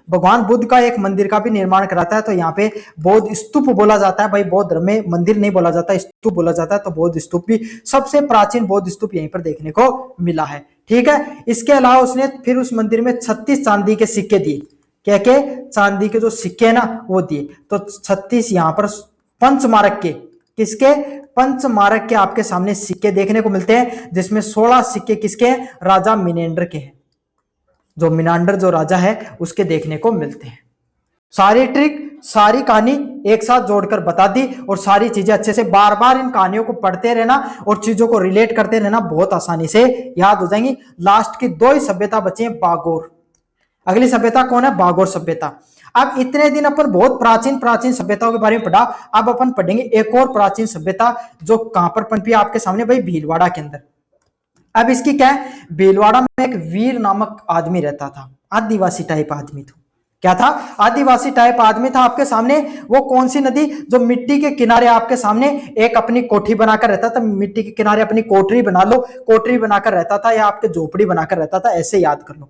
भगवान बुद्ध का एक मंदिर का भी निर्माण कराता है। तो यहाँ पे बौद्ध स्तूप बोला जाता है भाई, बौद्ध धर्म में मंदिर नहीं बोला जाता, स्तूप बोला जाता है। तो बौद्ध स्तूप भी, सबसे प्राचीन बौद्ध स्तूप यहीं पर देखने को मिला है। ठीक है। इसके अलावा उसने फिर उस मंदिर में 36 चांदी के सिक्के दिए। क्या के, चांदी के जो सिक्के है ना वो दिए। तो 36 यहाँ पर पंचमारक के, किसके, पंचमारक के आपके सामने सिक्के देखने को मिलते हैं, जिसमें 16 सिक्के किसके हैं, राजा मिनेंडर के हैं। जो मिनांडर जो राजा है उसके देखने को मिलते हैं। सारी ट्रिक, सारी कहानी एक साथ जोड़कर बता दी और सारी चीजें अच्छे से बार बार इन कहानियों को पढ़ते रहना और चीजों को रिलेट करते रहना, बहुत आसानी से याद हो जाएंगी। लास्ट की 2 ही सभ्यता बची है, बागोर। अगली सभ्यता कौन है? बागोर सभ्यता। अब इतने दिन अपन बहुत प्राचीन प्राचीन सभ्यताओं के बारे में पढ़ा, अब अपन पढ़ेंगे एक और प्राचीन सभ्यता जो कहां पर पनपी है आपके सामने भाई, भीलवाड़ा के अंदर। अब इसकी क्या है, भीलवाड़ा में एक वीर नामक आदमी रहता था, आदिवासी टाइप आदमी था। क्या था? आदिवासी टाइप आदमी था आपके सामने। वो कौन सी नदी? जो मिट्टी के किनारे आपके सामने एक अपनी कोठी बनाकर रहता था, मिट्टी के किनारे अपनी कोठरी बना लो, कोठरी बनाकर रहता था या आपके झोपड़ी बनाकर रहता था, ऐसे याद कर लो।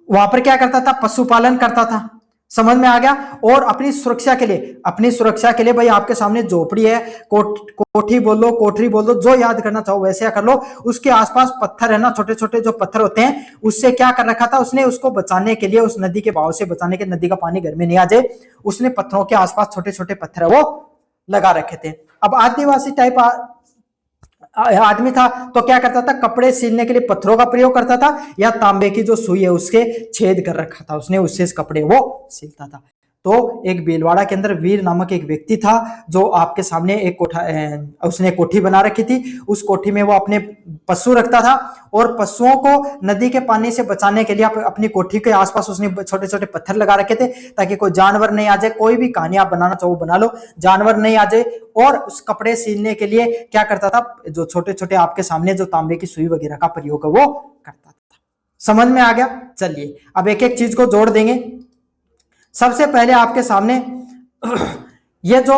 वहां पर क्या करता था? पशुपालन करता था। समझ में आ गया? और अपनी सुरक्षा के लिए, अपनी सुरक्षा के लिए भाई आपके सामने झोपड़ी है, कोठी बोल लो, कोठरी बोल दो, जो याद करना चाहो वैसे कर लो। उसके आसपास पत्थर है ना, छोटे छोटे जो पत्थर होते हैं, उससे क्या कर रखा था उसने? उसको बचाने के लिए, उस नदी के बहाव से बचाने के, नदी का पानी घर में नहीं आ जाए, उसने पत्थरों के आसपास छोटे छोटे पत्थर वो लगा रखे थे। अब आदिवासी टाइप आदमी था तो क्या करता था? कपड़े सीलने के लिए पत्थरों का प्रयोग करता था या तांबे की जो सुई है उसके छेद कर रखा था उसने, उससे कपड़े वो सीलता था। तो एक भीलवाड़ा के अंदर वीर नामक एक व्यक्ति था जो आपके सामने एक उसने कोठी बना रखी थी। उस कोठी में वो अपने पशु रखता था और पशुओं को नदी के पानी से बचाने के लिए अपनी कोठी के आसपास उसने छोटे छोटे पत्थर लगा रखे थे ताकि कोई जानवर नहीं आ जाए। कोई भी कहानी आप बनाना चाहो बना लो, जानवर नहीं आ जाए। और उस कपड़े सीलने के लिए क्या करता था? जो छोटे छोटे आपके सामने जो तांबे की सुई वगैरह का प्रयोग है वो करता था। समझ में आ गया? चलिए अब एक एक चीज को जोड़ देंगे। सबसे पहले आपके सामने ये जो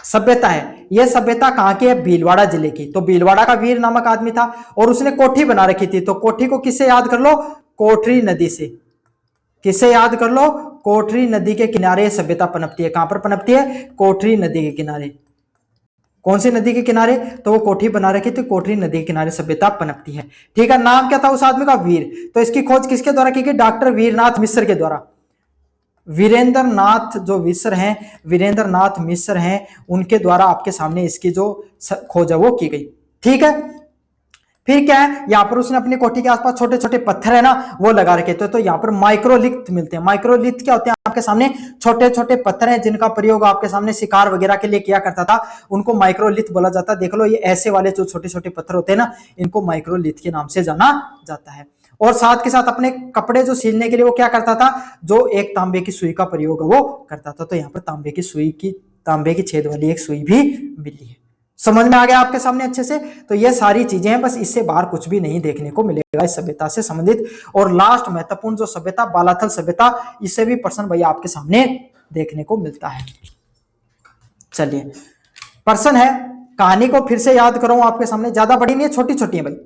सभ्यता है, ये सभ्यता कहां की है? भीलवाड़ा जिले की। तो भीलवाड़ा का वीर नामक आदमी था और उसने कोठी बना रखी थी। तो कोठी को किससे याद कर लो? कोठरी नदी से। किससे याद कर लो? कोठरी नदी के किनारे सभ्यता पनपती है। कहां पर पनपती है? कोठरी नदी के किनारे। कौन सी नदी के किनारे? तो वो कोठी बना रखी थी, कोठरी नदी के किनारे सभ्यता पनपती है। ठीक है, नाम क्या था उस आदमी का? वीर। तो इसकी खोज किसके द्वारा की गई? डॉक्टर वीरनाथ मिश्र के द्वारा। वीरेंद्र नाथ जो मिश्र हैं, वीरेंद्र नाथ मिश्र हैं, उनके द्वारा आपके सामने इसकी जो खोज है वो की गई। ठीक है, फिर क्या है? यहाँ पर उसने अपनी कोठी के आसपास छोटे छोटे पत्थर है ना वो लगा रखे थे। तो यहाँ पर माइक्रोलिथ मिलते हैं। माइक्रोलिथ क्या होते हैं? आपके सामने छोटे छोटे पत्थर हैं जिनका प्रयोग आपके सामने शिकार वगैरह के लिए किया करता था, उनको माइक्रोलिथ बोला जाता है। देख लो, ये ऐसे वाले जो छोटे छोटे पत्थर होते हैं ना, इनको माइक्रोलिथ के नाम से जाना जाता है। और साथ के साथ अपने कपड़े जो सीलने के लिए वो क्या करता था? जो एक तांबे की सुई का प्रयोग वो करता था। तो यहाँ पर तांबे की छेद वाली एक सुई भी मिली है। समझ में आ गया आपके सामने अच्छे से? तो ये सारी चीजें हैं, बस इससे बाहर कुछ भी नहीं देखने को मिलेगा इस सभ्यता से संबंधित। और लास्ट महत्वपूर्ण जो सभ्यता, बालाथल सभ्यता, इससे भी प्रश्न भैया आपके सामने देखने को मिलता है। चलिए, प्रश्न है, कहानी को फिर से याद करूं आपके सामने, ज्यादा बड़ी नहीं है, छोटी छोटी है भाई।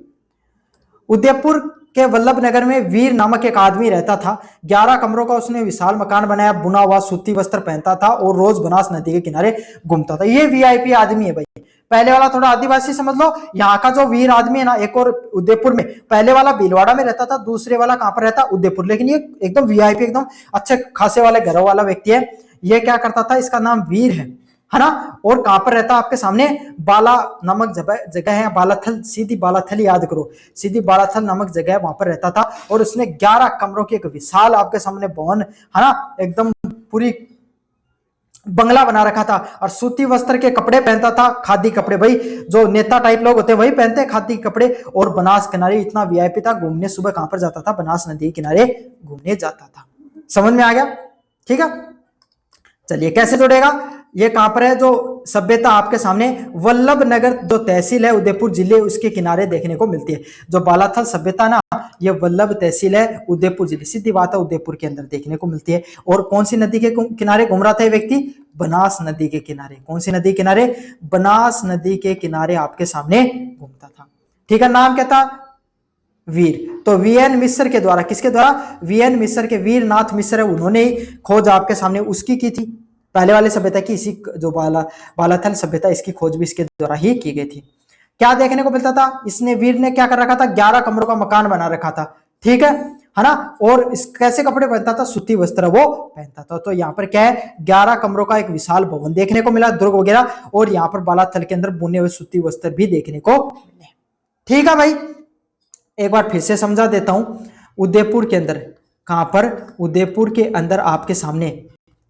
उदयपुर के वल्लभ नगर में वीर नामक एक आदमी रहता था। 11 कमरों का उसने विशाल मकान बनाया, बुना हुआ सूती वस्त्र पहनता था और रोज बनास नदी के किनारे घूमता था। ये वीआईपी आदमी है भाई। पहले वाला थोड़ा आदिवासी समझ लो, यहाँ का जो वीर आदमी है ना, एक और उदयपुर में, पहले वाला भीलवाड़ा में रहता था, दूसरे वाला कहां पर रहता? उदयपुर। लेकिन ये एकदम वीआईपी, एकदम अच्छे खासे वाले घरों वाला व्यक्ति है। ये क्या करता था? इसका नाम वीर है ना। और कहां पर रहता? आपके सामने बाला नामक जगह है, बालाथल, सीधी बालाथल याद करो, सीधी बालाथल नामक जगह है, वहां पर रहता था। और उसने 11 कमरों की एक विशाल आपके सामने भवन है ना, एकदम पूरी बंगला बना रखा था। और सूती वस्त्र के कपड़े पहनता था, खादी कपड़े, भाई जो नेता टाइप लोग होते हैं वही पहनते हैं खादी कपड़े। और बनास किनारे इतना वीआईपी था, घूमने सुबह कहां पर जाता था? बनास नदी किनारे घूमने जाता था। समझ में आ गया? ठीक है, चलिए कैसे जुड़ेगा? ये कहां पर है? जो सभ्यता आपके सामने वल्लभ नगर जो तहसील है उदयपुर जिले, उसके किनारे देखने को मिलती है। जो बालाथल सभ्यता ना, ये वल्लभ तहसील है उदयपुर जिले, सीधी बात है, उदयपुर के अंदर देखने को मिलती है। और कौन सी नदी के किनारे घूम रहा था ये व्यक्ति? बनास नदी के किनारे। कौन सी नदी किनारे? बनास नदी के किनारे आपके सामने घूमता था। ठीक है, नाम क्या था? वीर। तो वीएन मिश्र के द्वारा, किसके द्वारा? वीएन मिश्र के, वीरनाथ मिश्र है, उन्होंने ही खोज आपके सामने उसकी की थी। पहले वाले सभ्यता की, इसी जो बालाथल सभ्यता, इसकी खोज भी इसके द्वारा ही की गई थी। क्या देखने को मिलता था? इसने, वीर ने क्या कर रखा था? 11 कमरों का मकान बना रखा था। ठीक है ना। और इस कैसे कपड़े पहनता था? सूती वस्त्र वो पहनता था। तो यहाँ पर क्या है? 11 कमरों का एक विशाल भवन देखने को मिला, दुर्ग वगैरह। और यहाँ पर बालाथल के अंदर बुने हुए सूती वस्त्र भी देखने को मिले। ठीक है भाई, एक बार फिर से समझा देता हूं। उदयपुर के अंदर, कहां पर, उदयपुर के अंदर आपके सामने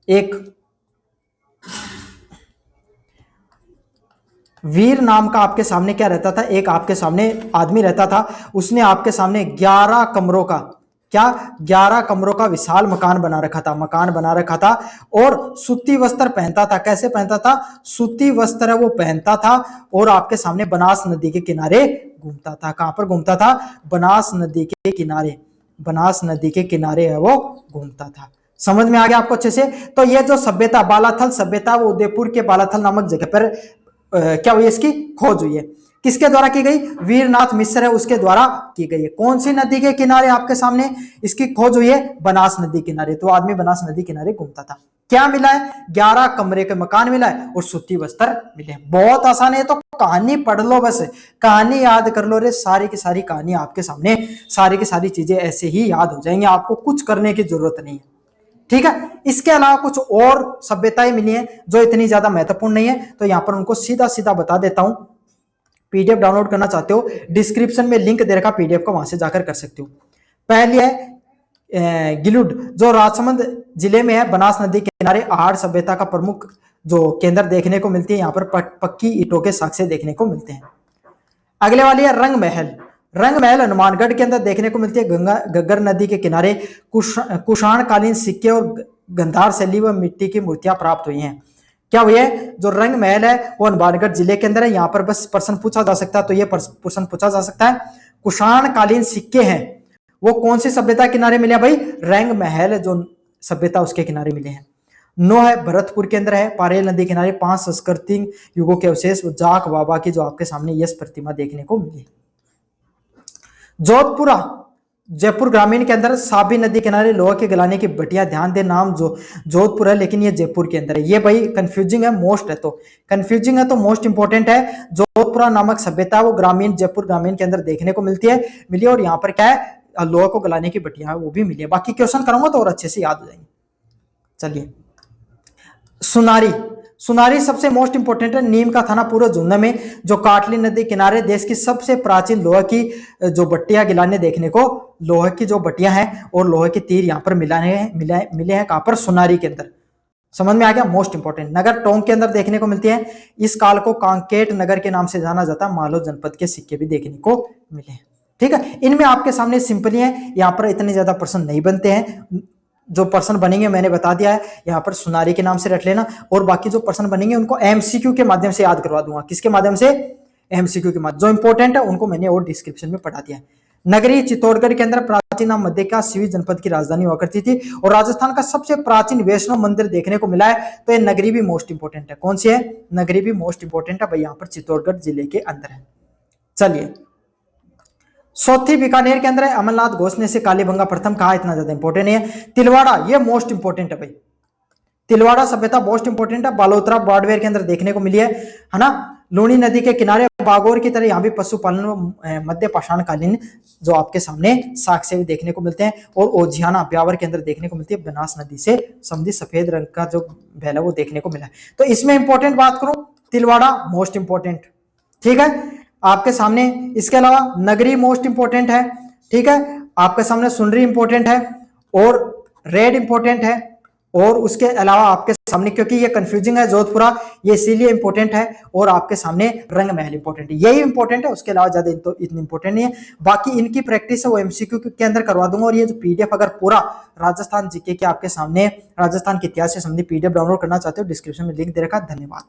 एक वीर नाम का आपके सामने क्या रहता था, एक आपके सामने आदमी रहता था। उसने आपके सामने 11 कमरों का, क्या 11 कमरों का विशाल मकान बना रखा था, मकान बना रखा था। और सूती वस्त्र पहनता था। कैसे पहनता था, सूती वस्त्र वो पहनता था और आपके सामने बनास नदी के किनारे घूमता था। कहां पर घूमता था, बनास नदी के किनारे, बनास नदी के किनारे है वो घूमता था। समझ में आ गया आपको अच्छे से। तो ये जो सभ्यता बालाथल सभ्यता, वो उदयपुर के बालाथल नामक जगह पर क्या हुई, इसकी खोज हुई है। किसके द्वारा की गई, वीरनाथ मिश्र है उसके द्वारा की गई है। कौन सी नदी के किनारे आपके सामने इसकी खोज हुई है, बनास नदी किनारे। तो आदमी बनास नदी किनारे घूमता था। क्या मिला है, 11 कमरे के मकान मिला है और सूती वस्त्र मिले। बहुत आसान है, तो कहानी पढ़ लो, बस कहानी याद कर लो रे। सारी की सारी कहानी आपके सामने, सारी की सारी चीजें ऐसे ही याद हो जाएंगी, आपको कुछ करने की जरूरत नहीं है। ठीक है, इसके अलावा कुछ और सभ्यताएं मिली हैं जो इतनी ज्यादा महत्वपूर्ण नहीं है, तो यहां पर उनको सीधा सीधा बता देता हूं। पीडीएफ डाउनलोड करना चाहते हो, डिस्क्रिप्शन में लिंक दे रखा, पीडीएफ को वहां से जाकर कर सकते हो। पहली है गिलुड, जो राजसमंद जिले में है, बनास नदी के किनारे आहड़ सभ्यता का प्रमुख जो केंद्र देखने को मिलती है। यहाँ पर पक्की ईंटों के साक्ष्य देखने को मिलते हैं। अगले वाली है रंग महल। रंग महल हनुमानगढ़ के अंदर देखने को मिलती है। घग्गर नदी के किनारे कुषाण कालीन सिक्के और गंधार शैली व मिट्टी की मूर्तियां प्राप्त हुई हैं। क्या हुई है, जो रंग महल है वो हनुमानगढ़ जिले के अंदर है। यहाँ पर बस प्रश्न पूछा जा सकता है, तो ये प्रश्न पूछा जा सकता है। कुषाण कालीन सिक्के हैं वो कौन सी सभ्यता किनारे मिले भाई, रंग महल जो सभ्यता उसके किनारे मिले हैं। 9 है भरतपुर के अंदर है, पारेल नदी किनारे 5 संस्कृति युगों के अवशेष जाक बाबा की जो आपके सामने यश प्रतिमा देखने को मिली। जोधपुरा, जयपुर ग्रामीण के अंदर साबी नदी किनारे लोहा के गलाने की भट्टियां। ध्यान दे, नाम जो जोधपुर है लेकिन ये जयपुर के अंदर है। ये भाई कंफ्यूजिंग है, मोस्ट है, तो कंफ्यूजिंग है तो मोस्ट इंपोर्टेंट है। जोधपुरा नामक सभ्यता वो ग्रामीण, जयपुर ग्रामीण के अंदर देखने को मिलती है, मिली। और यहाँ पर क्या है, लोहा को गलाने की भट्टियां वो भी मिली है। बाकी क्वेश्चन करूंगा तो और अच्छे से याद हो जाएंगे। चलिए, सुनारी। सुनारी सबसे मोस्ट इंपोर्टेंट है, नीम का थाना पूर्व झुंझुनू में, जो काटली नदी किनारे देश की सबसे प्राचीन लोहा की जो भट्टियां गिलाने देखने को, लोहे की जो भट्टियां हैं और लोहे के तीर यहाँ पर मिले हैं। कहां पर, सुनारी के अंदर। समझ में आ गया, मोस्ट इंपोर्टेंट। नगर टोंक के अंदर देखने को मिलती है। इस काल को कांकेट नगर के नाम से जाना जाता है। मालवा जनपद के सिक्के भी देखने को मिले हैं। ठीक है, इनमें आपके सामने सिंपल ही है, यहाँ पर इतने ज्यादा प्रश्न नहीं बनते हैं। जो प्रश्न बनेंगे मैंने बता दिया है, यहाँ पर सुनारी के नाम से रख लेना। और बाकी जो प्रश्न बनेंगे उनको एमसीक्यू के माध्यम से याद करवा दूंगा। किसके माध्यम से, एमसीक्यू के माध्यम। जो इंपॉर्टेंट है उनको मैंने और डिस्क्रिप्शन में पढ़ा दिया है। नगरी चित्तौड़गढ़ के अंदर प्राचीन नाम मध्य का शिवी जनपद की राजधानी हुआ करती थी। और राजस्थान का सबसे प्राचीन वैष्णव मंदिर देखने को मिला है, तो ये नगरी भी मोस्ट इंपोर्टेंट है। कौन सी है, नगरी भी मोस्ट इंपोर्टेंट है भाई, यहाँ पर चित्तौड़गढ़ जिले के अंदर है। चलिए, चौथी बीकानेर के अंदर है, अमरनाथ घोष ने से कालीबंगा प्रथम कहा, इतना ज्यादा इंपॉर्टेंट नहीं है। तिलवाड़ा, ये मोस्ट इंपोर्टेंट है भाई, तिलवाड़ा सभ्यता मोस्ट इंपोर्टेंट है। बालोतरा बाड़मेर के अंदर देखने को मिली है ना। लूणी नदी के किनारे बागोर की तरह यहाँ भी पशुपालन मध्य पाषाण कालीन जो आपके सामने साक्ष्य भी देखने को मिलते हैं। और ओझियाना ब्यावर के अंदर देखने को मिलती है। बनास नदी से समुद्री सफेद रंग का जो बैल है वो देखने को मिला है। तो इसमें इंपॉर्टेंट बात करूं, तिलवाड़ा मोस्ट इंपोर्टेंट। ठीक है, आपके सामने इसके अलावा नगरी मोस्ट इंपोर्टेंट है। ठीक है, आपके सामने सुनरी इंपोर्टेंट है और रेड इंपोर्टेंट है। और उसके अलावा आपके सामने, क्योंकि ये कंफ्यूजिंग है जोधपुरा, ये इसीलिए इंपोर्टेंट है। और आपके सामने रंग महल इंपोर्टेंट है, यही इंपोर्टेंट है, उसके अलावा ज्यादा इतनी इंपोर्टेंट नहीं है। बाकी इनकी प्रैक्टिस है वो एमसीक्यू के अंदर करवा दूंगा। और ये जो पीडीएफ अगर पूरा राजस्थान जीके के आपके सामने, राजस्थान के इतिहास से संबंधित पीडीएफ डाउनलोड करना चाहते हो, डिस्क्रिप्शन में लिंक दे रखा है। धन्यवाद।